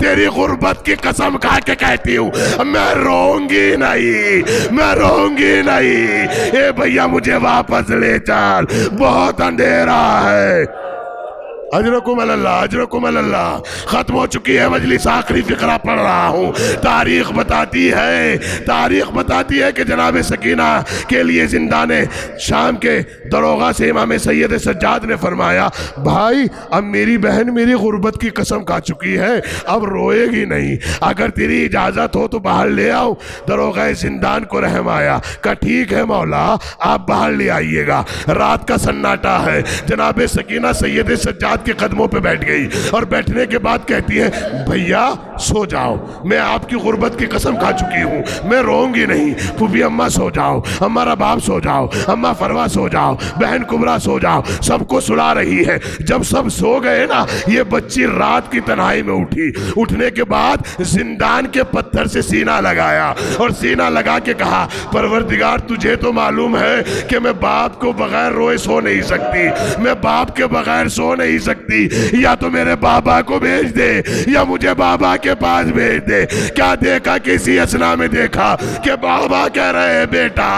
तेरी गुर्बत की कसम खा के कहती हूँ मैं रोऊंगी नहीं, मैं रोऊंगी नहीं, ए भैया मुझे वापस ले चल, बहुत अंधेरा है। अजरकुम अल्लाह, अजरकुम अल्लाह। खत्म हो चुकी है मजलिस, आखिरी फिक्रा पढ़ रहा हूँ। तारीख बताती है, तारीख बताती है कि जनाब सकीना के लिए जिंदा ने शाम के दरोगा से इमाम सैयद सज्जाद ने फरमाया भाई अब मेरी बहन मेरी गुर्बत की कसम खा चुकी है, अब रोएगी नहीं, अगर तेरी इजाज़त हो तो बाहर ले आओ। दरोगा जिंदान को रहम आया, कहा ठीक है मौला आप बाहर ले आइएगा। रात का सन्नाटा है, जनाब सकीना सैयद सज्जाद सज्जाद के कदमों पे बैठ गई और बैठने के बाद कहती है भैया सो जाओ, मैं आपकी गुर्बत की कसम खा चुकी हूँ, मैं रोऊंगी नहीं। फूफी अम्मा सो जाओ, अम्मा रबाब सो जाओ, अम्मा फरवा सो जाओ, बहन कुबरा सो जाओ, सबको सुला रही है। जब सब सो गए ना, ये बच्ची रात की तन्हाई में उठी। उठने के बाद जिंदान के पत्थर से सीना लगाया और सीना लगा के कहा परवरदिगार तुझे तो मालूम है कि मैं बाप को बगैर रोए सो नहीं सकती, मैं बाप के बगैर सो नहीं सकती, या तो मेरे बाबा को भेज दे या मुझे बाबा के पास भेज दे। क्या देखा, किसी असना में देखा कि बाबा कह रहे हैं बेटा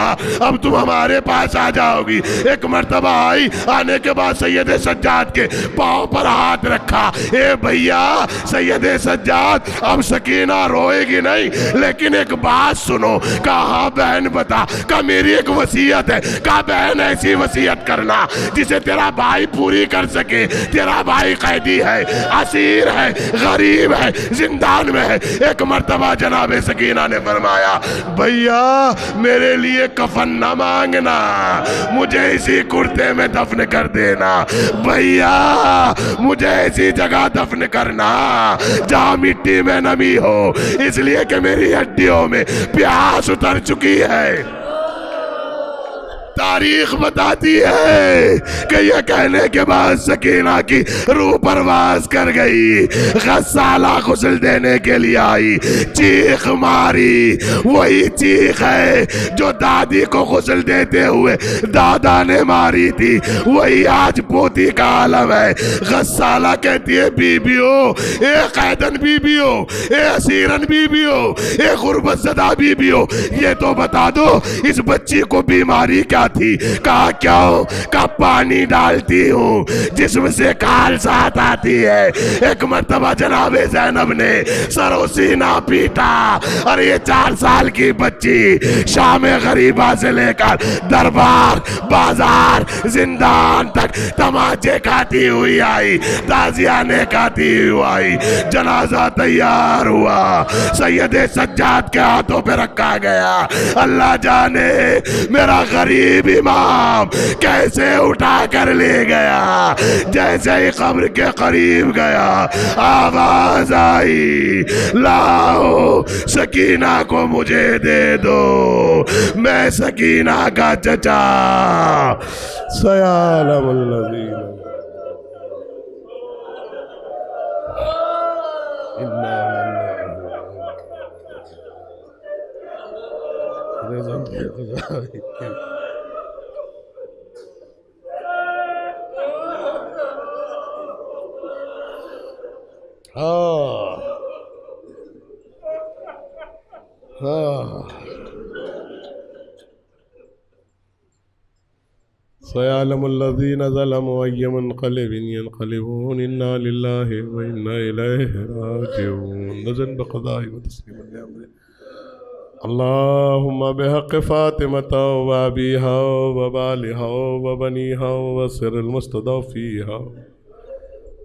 अब तुम हमारे पास आ जाओगी। एक मर्तबा आई, आने के बाद सैयद सज्जाद के पाँव पर हाथ रखा। ए भैया सैयद सज्जाद अब सकीना रोएगी नहीं, लेकिन एक बात सुनो। कहा बहन बता, का मेरी एक वसीयत है। का बहन ऐसी वसीयत करना जिसे तेरा भाई पूरी कर सके। तेरा भाई कैदी है, असीर है, गरीब है, जिंदान में है। एक मर्तबा जनाबे सकीना ने फरमाया भैया मेरे लिए कफन न मांगना, मुझे इसी कुर्ते में दफन कर देना। भैया मुझे ऐसी जगह दफन करना जहां मिट्टी में नमी हो, इसलिए कि मेरी हड्डियों में प्यास उतर चुकी है। तारीख बताती है कि यह कहने के बाद सकीना की रूह परवास कर गई। गस्साला गुस्ल देने के लिए आई, चीख मारी, वही चीख है जो दादी को गुस्ल देते हुए दादा ने मारी थी, वही आज पोती का आलम है। गस्साला कहती है बीबियो, ए कैदन बीबियो, ए असीरन बीबियो, ए गुर्बत ज़दा बीबियो, ये तो बता दो इस बच्ची को बीमारी क्या थी। कहा क्यों? का पानी डालती हूँ जिसमें से काल साथ आती है। एक मर्तबा जनाबे ज़ैनब ने सरो सीना पीटा और ये 4 साल की बच्ची शाम गरीबा से लेकर दरबार, बाजार, जिंदान तक तमाचे खाती हुई आई, ताजियाने खाती हुई आई। जनाजा तैयार हुआ, सैयद सज्जाद के हाथों पे रखा गया। अल्लाह जाने मेरा गरीब इमाम कैसे उठा कर ले गया। जैसे ही कब्र के करीब गया आवाज आई, लाओ सकीना को मुझे दे दो, मैं सकीना का चचा। सयालमुल्लज़ीन सयालमुल्लज़ीन ज़लमू अय्यमुनक़लिबिन यनक़लिबून इन्ना लिल्लाहि व इन्ना इलैहि राजिऊन। नज़न बक़ज़ाइ व तस्लीमन लिअम्रिhi। अल्लाहुम्मा बिहक़्क़ि फ़ातिमता व अबीहा व बालिहा व बनीहा व सिरिल मुस्तदफ़ीहा।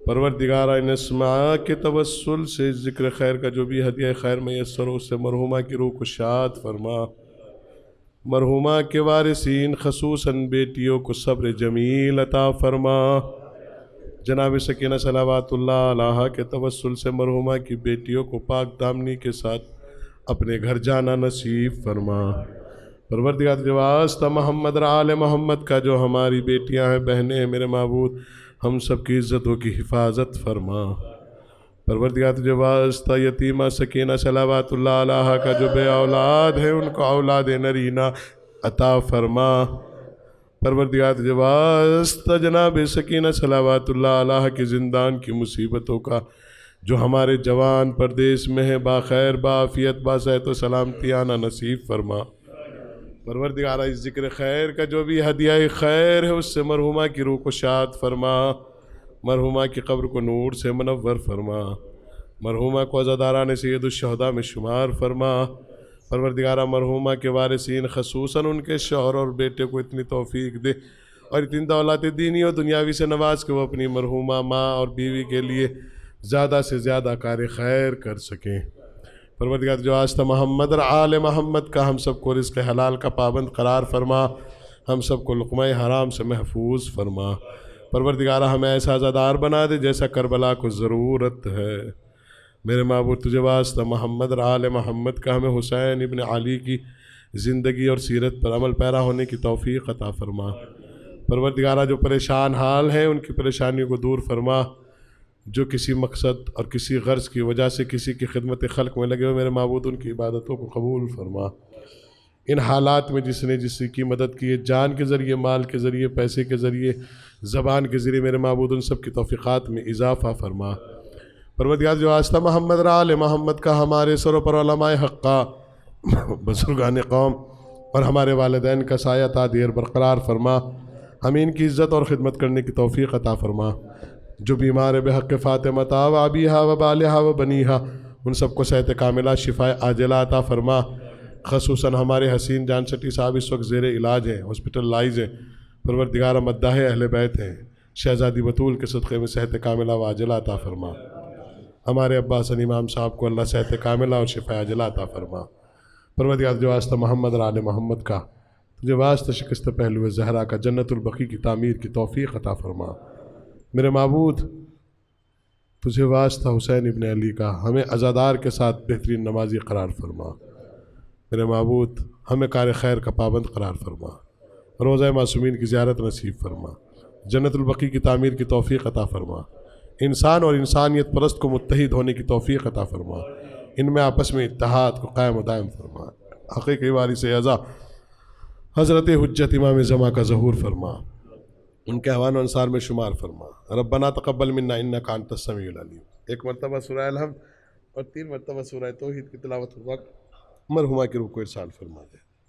परवरदिगार नस्मा के तवस्सुल से ज़िक्र खैर का जो भी हदिया खैर मैसर हो, उससे मरहुमा की रूह को शाद फरमा। मरहुमा के वारिसीन खसूसन बेटियों को सब्र जमील अता फरमा। जनाब सकीना सलावतुल्लाह अलैहा के तवस्सुल से मरहुमा की बेटियों को पाक दामनी के साथ अपने घर जाना नसीब फरमा। परवरदिगार जो वास्ता मोहम्मद आले मोहम्मद का जो हमारी बेटियां हैं, बहनें हैं, मेरे माबूद हम सब की इज़्ज़तों की हिफाजत फरमा। परवरदिगार जो वास्ता यतीमा सकीना सलावतुल्लाह अलैहा का जो बे औलाद है, उनको औलाद नरीना अता फरमा। परवरदिगार जो वास्ता जनाब सकीना सलावतुल्लाह अलैहा की ज़िंदान की मुसीबतों का जो हमारे जवान परदेश में है, बाखैर बाफ़ियत बासेहत व सलामती आना नसीब फरमा। परवरदिगार इस ज़िक्र खैर का जो भी हदिया खैर है, उससे मरहुमा की रूह को शाद फरमा। मरहुमा की कब्र को नूर से मुनव्वर फरमा। मरहुमा को अज़ादारान सय्यदुश्शुहदा में शुमार फरमा। परवरदिगारा मरहुमा के वारिसीन खसूसन उनके शौहर और बेटे को इतनी तौफीक दे और इतनी दौलत दीनी और दुनियावी से नवाज के वो अपनी मरहुमा माँ और बीवी के लिए ज़्यादा से ज़्यादा कार्य खैर कर सकें। परवरदिगार जो आस्था मोहम्मद और आले मोहम्मद का हम सबको रिज़्क़ हलाल का पाबंद करार फरमा, हम सबको लुक़मा हराम से महफूज फरमा। परवरदिगारा हमें ऐसा आज़ादार बना दे जैसा करबला को ज़रूरत है। मेरे महबूब तुझे वास्ता मोहम्मद और आले मोहम्मद का हमें हुसैन इब्न अली की ज़िंदगी और सीरत पर अमल पैरा होने की तौफ़ीक़ अता फ़रमा। परवरदिगारा जो परेशान हाल हैं उनकी परेशानियों को दूर फरमा, जो किसी मकसद और किसी गर्ज़ की वजह से किसी की खिदमत खल्क़ में लगे हो मेरे माबूद उनकी इबादतों को कबूल फरमा। इन हालात में जिसने जिसकी मदद की है, जान के ज़रिए, माल के ज़रिए, पैसे के ज़रिए, ज़बान के ज़रिए, मेरे माबूद उन सब की तौफ़ीक़ात में इजाफ़ा फरमा। परवरदिगार जो आस्ता मोहम्मद आल मोहम्मद का हमारे सरों पर उलमाए हक़्क़ा, बुज़ुर्गान कौम और हमारे वालिदैन का साया ता देर बरक़रार फरमा। हमें इनकी इज़्ज़त और ख़िदमत करने की तौफ़ीक़ अता फ़रमा। जो बीमार बेहक़ फ़ातिमा व अबीहा व बालिहा व बनीहा, उन सबको सेहत कामिला शिफ़ाए आजिला अता फ़रमा। ख़ुसूसन हमारे हसीन जान सटी साहब इस वक्त ज़ेर इलाज हैं, हॉस्पिटलाइज हैं। परवरदिगार मद्दाह अहले बैत हैं, शहज़ादी बतूल के सदक़े में सेहत कामिला व आजिला अता फ़रमा। हमारे अब्बास इमाम साहब को अल्लाह सेहत कामिला और शिफ़ा आजिला अता फ़रमा। परवरदिगार जो वास्ता मोहम्मद और आले मोहम्मद का, तुझे वास्ता शिकस्त पहलू ज़हरा का जन्नतुल बक़ी की तामीर की तौफ़ीक़ अता फ़रमा। मेरे माबूद तुझे वास्ता हुसैन इब्न अली का हमें अज़ादार के साथ बेहतरीन नमाजी करार फरमा। मेरे माबूद हमें कार खैर का पाबंद करार फरमा। रोज़ा मासूमीन की ज़ियारत नसीब फरमा। जन्नतुल बक़ी की तामीर की तौफ़ीक़ अता फ़रमा। इंसान और इंसानियत परस्त को मुत्तहिद होने की तौफ़ीक़ अता फ़रमा। इनमें आपस में इत्तेहाद को कायम व दायम फरमा। हक़ीक़ी वारिस अज़ा हज़रत हुज्जत इमाम ज़मा का ज़हूर फरमा, उनके अवान अंसार में शुमार फरमा। रब्बना तक़ब्बल मिन्ना इन्नका अंतस समीउल अलीम। एक मरतबा सूरह अल-हम्द और 3 मरतबा सूरह तौहीद की तिलावत वक्त मरहुमा की रूह को इरसाल फरमा दे।